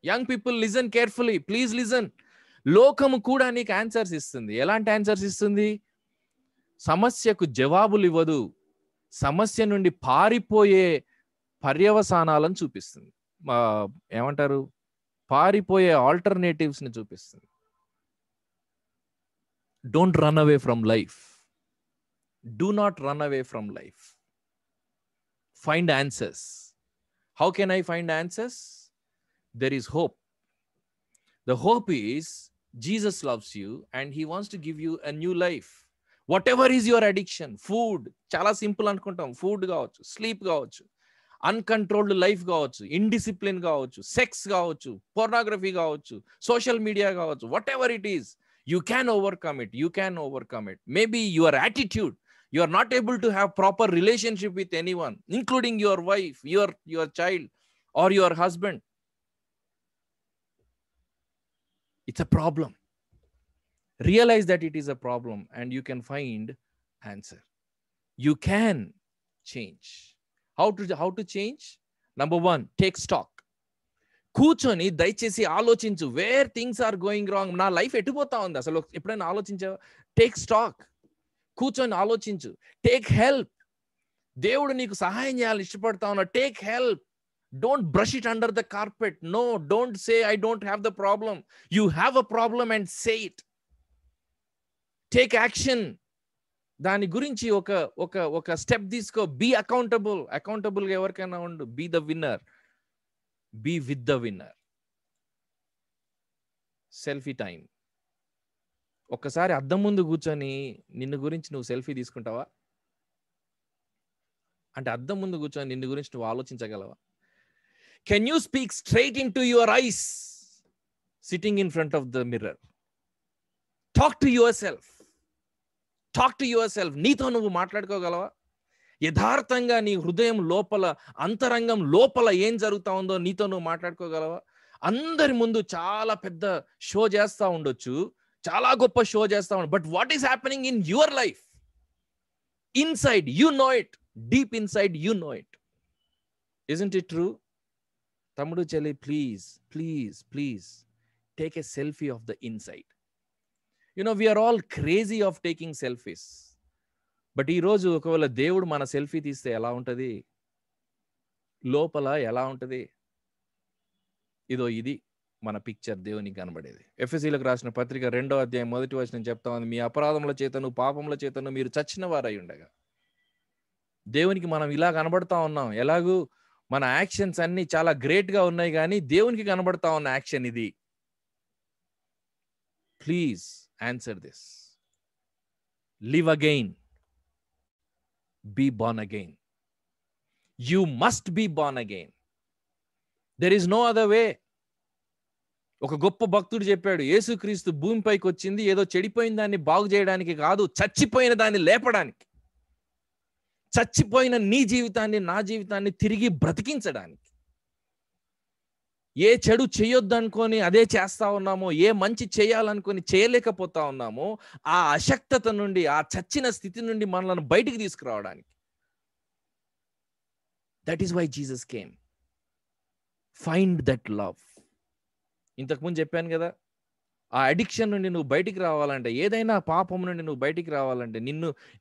Young people, listen carefully, please listen. లోకము కూడా నీకు ఆన్సర్స్ ఇస్తుంది. ఎలాంటి ఆన్సర్స్ ఇస్తుంది? సమస్యకు జవాబులు ఇవ్వదు, సమస్య నుండి పారిపోయే పర్యవసానాలను చూపిస్తుంది. ఏమంటారు, పారిపోయే ఆల్టర్నేటివ్స్ ని చూపిస్తుంది. Don't run away from life. Do not run away from life. Find answers. How can I find answers? there is hope. The hope is Jesus loves you and he wants to give you a new life. Whatever is your addiction, food, చాలా simple అనుకుంటాం, food కావచ్చు, sleep కావచ్చు, uncontrolled life కావచ్చు, indiscipline కావచ్చు, sex కావచ్చు, pornography కావచ్చు, social media కావచ్చు, what ever it is, you can overcome it. You can overcome it. Maybe your attitude, you are not able to have proper relationship with anyone, including your wife, your child, or your husband. It's a problem. Realize that it is a problem and you can find answer. You can change. How to change? Number one, take stock. కూర్చొని దయచేసి ఆలోచించు, where things are going wrong, నా life ఎటుపోతా ఉంది అసలు ఎప్పుడైనా ఆలోచించావా? Take stock, కూర్చొని ఆలోచించు. టేక్ హెల్ప్, దేవుడు నీకు సహాయం చేయాలని ఇష్టపడతా ఉన్నా, take help. Don't brush it under the carpet. No, don't say I don't have the problem. You have a problem and say it. Take action. దాని గురించి ఒక స్టెప్ తీసుకో. Be accountable. అకౌంటబుల్గా ఎవరికైనా ఉండు. Be the winner. Be with the winner. Selfie time. ఒక్కసారి అద్దం ముందు కూర్చొని నిన్ను గురించి నువ్వు సెల్ఫీ తీసుకుంటావా? అంటే అద్దం ముందు కూర్చొని నిన్ను గురించి నువ్వు ఆలోచించగలవా? Can you speak straight into your eyes sitting in front of the mirror? Talk to yourself. Talk to yourself. నీతో నువ్వు మాట్లాడుకోగలవా? యథార్థంగా నీ హృదయం లోపల, అంతరంగం లోపల ఏం జరుగుతా ఉందో నీతో నువ్వు మాట్లాడుకోగలవా? అందరి ముందు చాలా పెద్ద షో చేస్తా ఉండొచ్చు, చాలా గొప్ప షో చేస్తా ఉండొచ్చు, but what is happening in your life? Inside you know it. Deep inside you know it. Isn't it true? తమ్ముడు, చెల్లి, please take a selfie of the inside. We are all crazy of taking selfies. But ఈరోజు ఒకవేళ దేవుడు మన selfie తీస్తే ఎలా ఉంటుంది? లోపల ఎలా ఉంటుంది? ఇది మన పిక్చర్ దేవునికి కనబడేది. ఎఫెసీలకు రాసిన పత్రిక 2వ అధ్యాయం 1వ వచనం చెప్తా ఉంది, మీ అపరాధముల చేతను పాపముల చేతను మీరు చచ్చిన వారై ఉండగా. దేవునికి మనం ఇలా కనబడతా ఉన్నాం. ఎలాగూ మన యాక్షన్స్ అన్ని చాలా గ్రేట్ గా ఉన్నాయి, కానీ దేవునికి కనబడతా ఉన్న యాక్షన్ ఇది. Please answer this. Live again. Be born again. You must be born again. There is no other way. ఒక గొప్ప భక్తుడు చెప్పాడు, యేసుక్రీస్తు భూమిపైకి వచ్చింది ఏదో చెడిపోయిన దాన్ని బాగు చేయడానికి కాదు, చచ్చిపోయిన దాన్ని లేపడానికి. చచ్చిపోయిన నీ జీవితాన్ని, నా జీవితాన్ని తిరిగి బ్రతికించడానికి. ఏ చెడు చేయొద్దు అనుకొని అదే చేస్తా ఉన్నామో, ఏ మంచి చేయాలనుకొని చేయలేకపోతా ఉన్నామో, ఆ అశక్తత నుండి, ఆ చచ్చిన స్థితి నుండి మనల్ని బయటికి తీసుకురావడానికి. That is why Jesus came. Find that love. ఇంతకుముందు చెప్పాను కదా, ఆ అడిక్షన్ నుండి నువ్వు బయటికి రావాలంటే, ఏదైనా పాపం నుండి నువ్వు బయటికి రావాలంటే,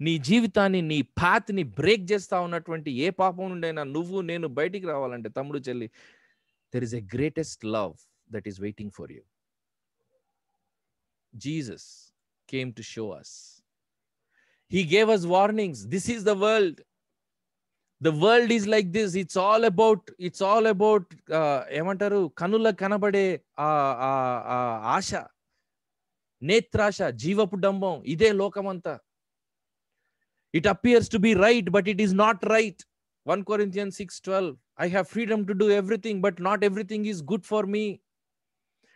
నీ జీవితాన్ని, నీ పాత్ని బ్రేక్ చేస్తా ఉన్నటువంటి ఏ పాపం నుండి అయినా నువ్వు నేను బయటికి రావాలంటే, తమ్ముడు, చెల్లి, there is a greatest love that is waiting for you. Jesus came to show us. He gave us warnings. This is the world. The world is like this. It's all about ఏమంటారు, కనుల కనబడే ఆశ, నేత్రాశ, జీవపు డంబం. ఇదే లోకమంతా. It appears to be right, but it is not right. 1 Corinthians 6:12. I have freedom to do everything, but not everything is good for me.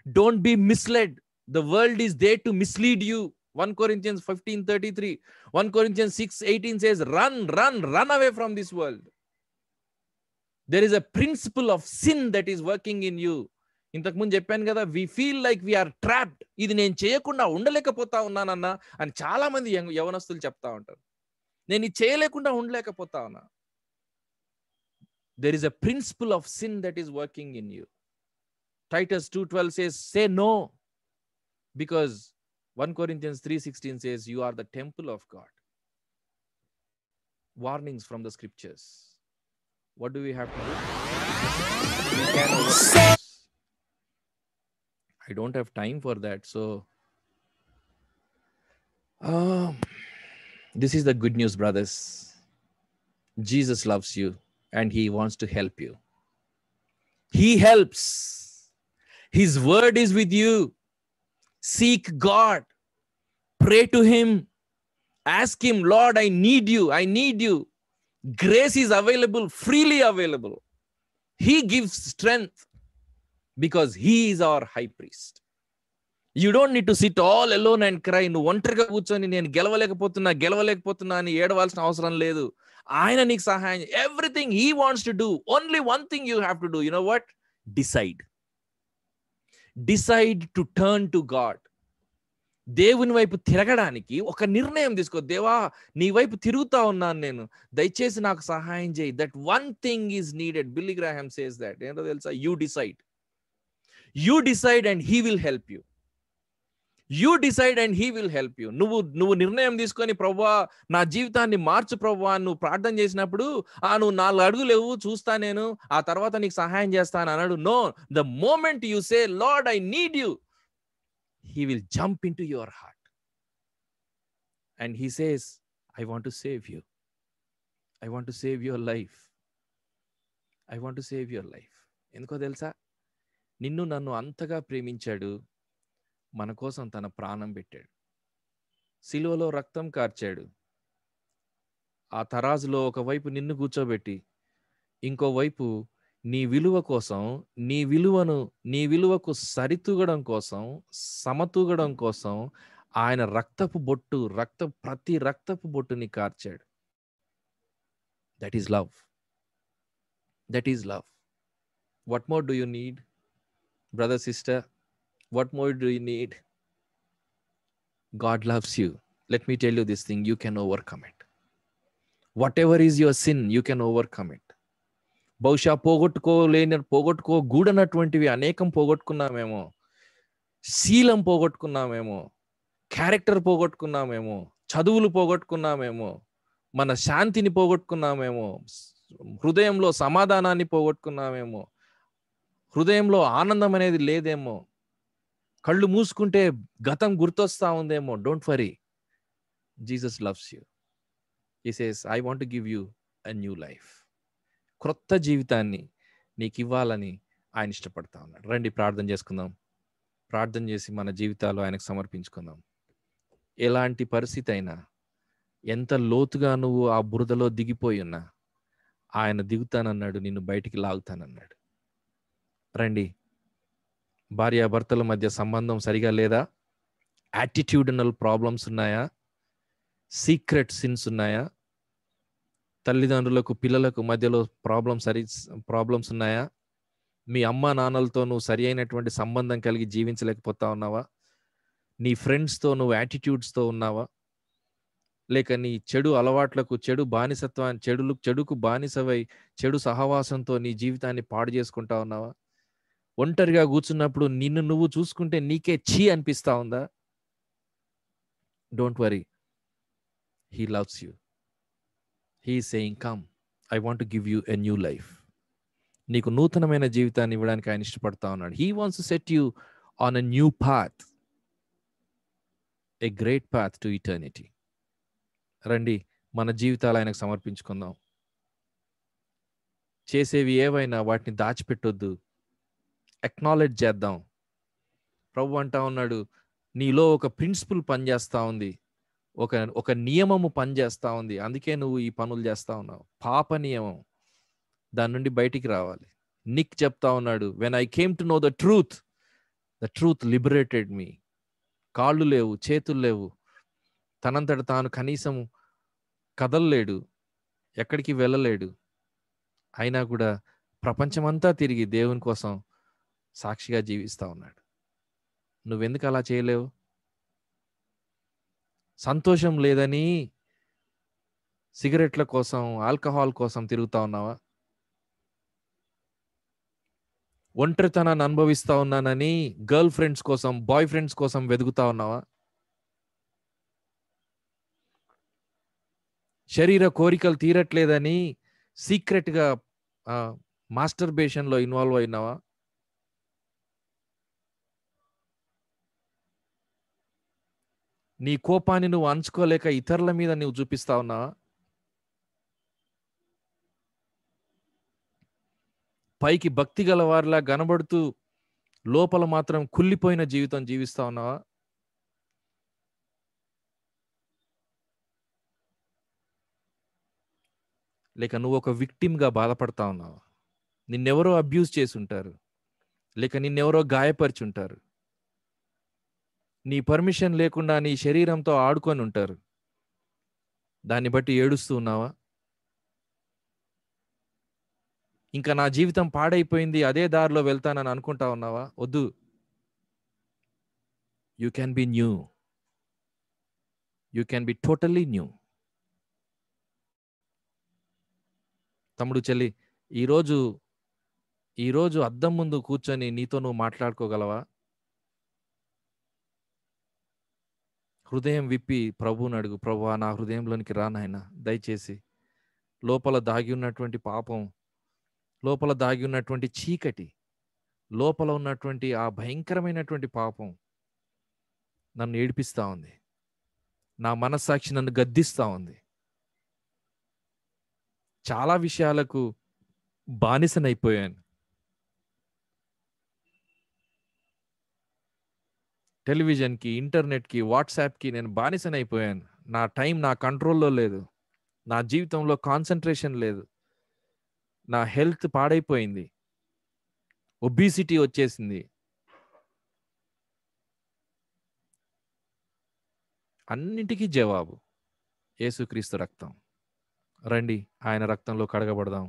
Don't be misled. The world is there to mislead you. 1 Corinthians 15:33. 1 Corinthians 6:18 says, run away from this world. There is a principle of sin that is working in you. ఇంతకుముందు చెప్పాను కదా, we feel like we are trapped. ఇది నేను చేయకుండా ఉండలేకపోతా ఉన్నానన్నా అని చాలా మంది యవనస్తులు చెప్తా ఉంటారు. నేను ఇది చేయలేకుండా ఉండలేకపోతా ఉన్నా. There is a principle of sin that is working in you. Titus 2:12 says, say no, because 1 Corinthians 3:16 says, you are the temple of God. Warnings from the scriptures. What do we have to do? We can overcome. I don't have time for that. So, this is the good news, brothers. Jesus loves you and he wants to help you. He helps. His word is with you. Seek God. Pray to him. Ask him, Lord, I need you. I need you. Grace is available, freely available. He gives strength because he is our high priest. You don't need to sit all alone and cry. నువ్వు ఒంటరిగా కూర్చొని నేను గెలవలేకపోతున్నా అని ఏడవాల్సిన అవసరం లేదు. ఆయన నీకు సహాయం. Everything he wants to do. Only one thing you have to do. You know what? Decide. Decide to turn to God. దేవుని వైపు తిరగడానికి ఒక నిర్ణయం తీసుకో. దేవా, నీ వైపు తిరుగుతా ఉన్నాను నేను, దయచేసి నాకు సహాయం చేయి. That one thing is needed. Billy Graham says that. ఏంటో తెలుసా? You decide and he will help you. You decide and he will help you. నువ్వు నిర్ణయం తీసుకొని, ప్రభువా నా జీవితాన్ని మార్చు ప్రభువా, నువ్వు ప్రార్థన చేసినప్పుడు నువ్వు 4 అడుగులేవు చూస్తా నేను, ఆ తర్వాత నీకు సహాయం చేస్తాను అన్నాడు. No, the moment you say Lord I need you, he will jump into your heart and he says, I want to save you. I want to save your life. I want to save your life. ఎందుకో తెలుసా? నిన్ను నన్ను అంతగా ప్రేమించాడు, మన కోసం తన ప్రాణం పెట్టాడు, సిలువలో రక్తం కార్చాడు. ఆ తరాజులో ఒకవైపు నిన్ను కూర్చోబెట్టి ఇంకోవైపు నీ విలువ కోసం, నీ విలువకు సరితూగడం కోసం, సమతూగడం కోసం ఆయన ప్రతి రక్తపు బొట్టుని కార్చాడు. That is love. That is love. What more do you need, brother, sister? What more do you need? God loves you. Let me tell you this thing, you can overcome it. Whatever is your sin, you can overcome it. బహుశా పోగొట్టుకోగూడనటువంటివి అనేకం పోగొట్టుకున్నామేమో. శీలం పోగొట్టుకున్నామేమో, character పోగొట్టుకున్నామేమో, చదువులు పోగొట్టుకున్నామేమో, మన శాంతిని పోగొట్టుకున్నామేమో, హృదయంలో సమాధానాన్ని పోగొట్టుకున్నామేమో, హృదయంలో ఆనందం అనేది లేదేమో, కళ్ళు మూసుకుంటే గతం గుర్తొస్తా ఉందేమో. Don't worry, Jesus loves you. He says, I want to give you a new life. క్రొత్త జీవితాన్ని నీకు ఇవ్వాలని ఆయన ఇష్టపడతా ఉన్నాడు. రండి ప్రార్థన చేసుకుందాం. ప్రార్థన చేసి మన జీవితాలు ఆయనకు సమర్పించుకుందాం. ఎలాంటి పరిస్థితి అయినా, ఎంత లోతుగా నువ్వు ఆ బురదలో దిగిపోయి ఉన్నా, ఆయన దిగుతానన్నాడు, నిన్ను బయటికి లాగుతానన్నాడు. రండి. భార్యాభర్తల మధ్య సంబంధం సరిగా లేదా? యాటిట్యూడనల్ ప్రాబ్లమ్స్ ఉన్నాయా? సీక్రెట్ సిన్స్ ఉన్నాయా? తల్లిదండ్రులకు పిల్లలకు మధ్యలో ప్రాబ్లమ్స్ ఉన్నాయా? మీ అమ్మా నాన్నలతో నువ్వు సరి అయినటువంటి సంబంధం కలిగి జీవించలేకపోతా ఉన్నావా? నీ ఫ్రెండ్స్తో నువ్వు యాటిట్యూడ్స్తో ఉన్నావా? లేక నీ చెడు అలవాట్లకు, చెడుకు బానిసవై చెడు సహవాసంతో నీ జీవితాన్ని పాడు చేసుకుంటా ఉన్నావా? ఒంటరిగా కూర్చున్నప్పుడు నిన్ను నువ్వు చూసుకుంటే నీకే ఛీ అనిపిస్తా ఉందా? Don't worry, he loves you. He is saying, come, I want to give you a new life. నీకు నూతనమైన జీవితాన్ని ఇవ్వడానికి ఆయన ఇష్టపడతా ఉన్నాడు. He wants to set you on a new path, a great path to eternity. రండి, మన జీవితాలు ఆయనకు సమర్పించుకుందాం. చేసేవి ఏవైనా వాటిని దాచిపెట్టొద్దు. అక్నాలెడ్జ్ చేద్దాం. ప్రభు అంటా ఉన్నాడు, నీలో ఒక ప్రిన్సిపల్ పనిచేస్తా ఉంది, ఒక నియమము పనిచేస్తా ఉంది, అందుకే నువ్వు ఈ పనులు చేస్తా ఉన్నావు. పాప నియమం, దాని నుండి బయటికి రావాలి. నిక్ చెప్తా ఉన్నాడు, when I came to know the truth liberated me. కాళ్ళు లేవు, చేతులు లేవు, తనంతట తాను కనీసం కదలలేడు, ఎక్కడికి వెళ్ళలేడు. అయినా కూడా ప్రపంచమంతా తిరిగి దేవుని కోసం సాక్షిగా జీవిస్తా ఉన్నాడు. నువ్వెందుకు అలా చేయలేవు? సంతోషం లేదని సిగరెట్ల కోసం, ఆల్కహాల్ కోసం తిరుగుతా ఉన్నావా? ఒంటరితనాన్ని అనుభవిస్తా ఉన్నానని గర్ల్ ఫ్రెండ్స్ కోసం, బాయ్ ఫ్రెండ్స్ కోసం వెతుకుతా ఉన్నావా? శరీర కోరికలు తీరట్లేదని సీక్రెట్గా మాస్టర్బేషన్లో ఇన్వాల్వ్ అయినావా? నీ కోపాన్ని నువ్వు అణచుకోలేక ఇతరుల మీద నువ్వు చూపిస్తా ఉన్నావా? పైకి భక్తి గల వారిలా కనబడుతూ లోపల మాత్రం కుళ్ళిపోయిన జీవితం జీవిస్తా ఉన్నావా? లేక నువ్వు ఒక విక్టిమ్గా బాధపడతా ఉన్నావా? నిన్నెవరో అబ్యూజ్ చేసి ఉంటారు, లేక నిన్నెవరో గాయపరిచి ఉంటారు, నీ పర్మిషన్ లేకుండా నీ శరీరంతో ఆడుకొని ఉంటారు. దాన్ని బట్టి ఏడుస్తూ ఉన్నావా? ఇంకా నా జీవితం పాడైపోయింది, అదే దారిలో వెళ్తానని అనుకుంటా ఉన్నావా? వద్దు. You can be new. You can be totally new. తమ్ముడు, చెల్లి, ఈరోజు అద్దం ముందు కూర్చొని నీతో నువ్వు మాట్లాడుకోగలవా? హృదయం విప్పి ప్రభువుని అడుగు. ప్రభువా, నా హృదయంలోనికి రా నాయనా, దయచేసి లోపల దాగి ఉన్నటువంటి పాపం, లోపల దాగి ఉన్నటువంటి చీకటి, లోపల ఉన్నటువంటి ఆ భయంకరమైనటువంటి పాపం నన్ను ఏడిపిస్తూ ఉంది. నా మనస్సాక్షి నన్ను గద్దిస్తూ ఉంది. చాలా విషయాలకు బానిసనైపోయాను. టెలివిజన్కి, ఇంటర్నెట్కి, వాట్సాప్కి నేను బానిసనైపోయాను. నా టైం నా కంట్రోల్లో లేదు. నా జీవితంలో కాన్సన్ట్రేషన్ లేదు. నా హెల్త్ పాడైపోయింది. ఒబిసిటీ వచ్చేసింది. అన్నిటికీ జవాబు యేసుక్రీస్తు రక్తం. రండి, ఆయన రక్తంలో కడగబడదాం,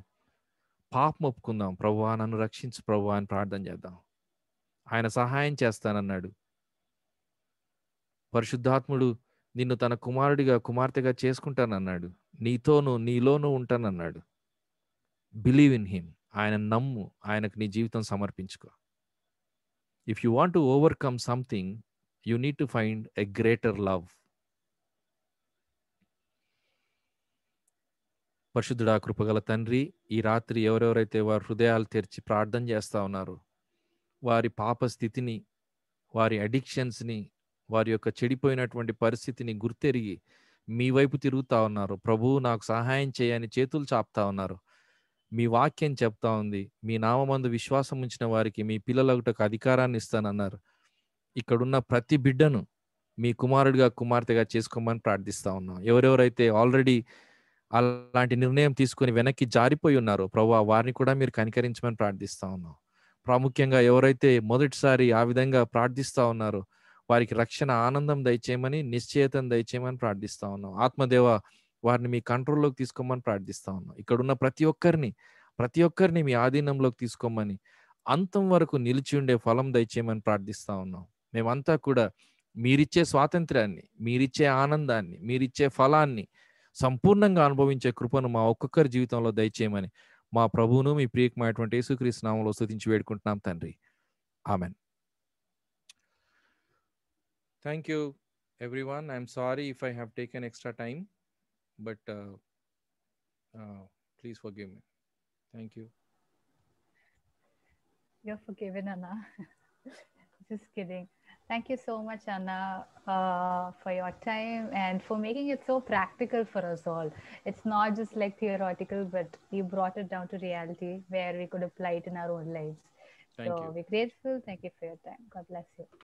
పాపం ఒప్పుకుందాం. ప్రభువా, నన్ను రక్షించు ప్రభువా అని ప్రార్థన చేద్దాం. ఆయన సహాయం చేస్తానన్నాడు. పరిశుద్ధాత్ముడు నిన్ను తన కుమారుడిగా, కుమార్తెగా చేసుకుంటానన్నాడు. నీతోనూ నీలోనూ ఉంటానన్నాడు. Believe in him. ఆయన నమ్ము, ఆయనకు నీ జీవితం సమర్పించుకో. If you want to overcome something, you need to find a greater love. పరిశుద్ధుడా, కృపగల తండ్రి, ఈ రాత్రి ఎవరెవరైతే వారి హృదయాలు తెరిచి ప్రార్థన చేస్తూ ఉన్నారో, వారి పాప స్థితిని, వారి అడిక్షన్స్ని, వారి యొక్క చెడిపోయినటువంటి పరిస్థితిని గుర్తెరిగి మీ వైపు తిరుగుతూ ఉన్నారు. ప్రభువు, నాకు సహాయం చేయని చేతులు చాపుతా ఉన్నారు. మీ వాక్యం చెప్తా ఉంది, మీ నామమందు విశ్వాసం ఉంచిన వారికి మీ పిల్లలగుటకు అధికారాన్ని ఇస్తానన్నారు. ఇక్కడున్న ప్రతి బిడ్డను మీ కుమారుడిగా, కుమార్తెగా చేసుకోమని ప్రార్థిస్తా ఉన్నాం. ఎవరెవరైతే ఆల్రెడీ అలాంటి నిర్ణయం తీసుకొని వెనక్కి జారిపోయి ఉన్నారో, ప్రభువా, వారిని కూడా మీరు కనికరించమని ప్రార్థిస్తా ఉన్నాం. ప్రాముఖ్యంగా ఎవరైతే మొదటిసారి ఆ విధంగా ప్రార్థిస్తా ఉన్నారో, వారికి రక్షణ ఆనందం దయచేయమని, నిశ్చయతను దయచేయమని ప్రార్థిస్తా ఉన్నాం. ఆత్మదేవ, వారిని మీ కంట్రోల్లోకి తీసుకోమని ప్రార్థిస్తా ఉన్నాం. ఇక్కడున్న ప్రతి ఒక్కరిని మీ ఆధీనంలోకి తీసుకోమని, అంతం వరకు నిలిచి ఉండే ఫలం దయచేయమని ప్రార్థిస్తా ఉన్నాం. మేమంతా కూడా మీరిచ్చే స్వాతంత్ర్యాన్ని, మీరిచ్చే ఆనందాన్ని, మీరిచ్చే ఫలాన్ని సంపూర్ణంగా అనుభవించే కృపను మా ఒక్కొక్కరి జీవితంలో దయచేయమని మా ప్రభువును, మీ ప్రియకమైనటువంటి యేసుక్రీస్తు నామములో స్తుతించి వేడుకుంటున్నాం తండ్రి. Amen. Thank you, everyone. I'm sorry if I have taken extra time, but please forgive me. Thank you. You're forgiven, Anna. Just kidding. Thank you so much, Anna, for your time and for making it so practical for us all. It's not just like theoretical, but you brought it down to reality where we could apply it in our own lives. Thank you. We're grateful. Thank you for your time. God bless you.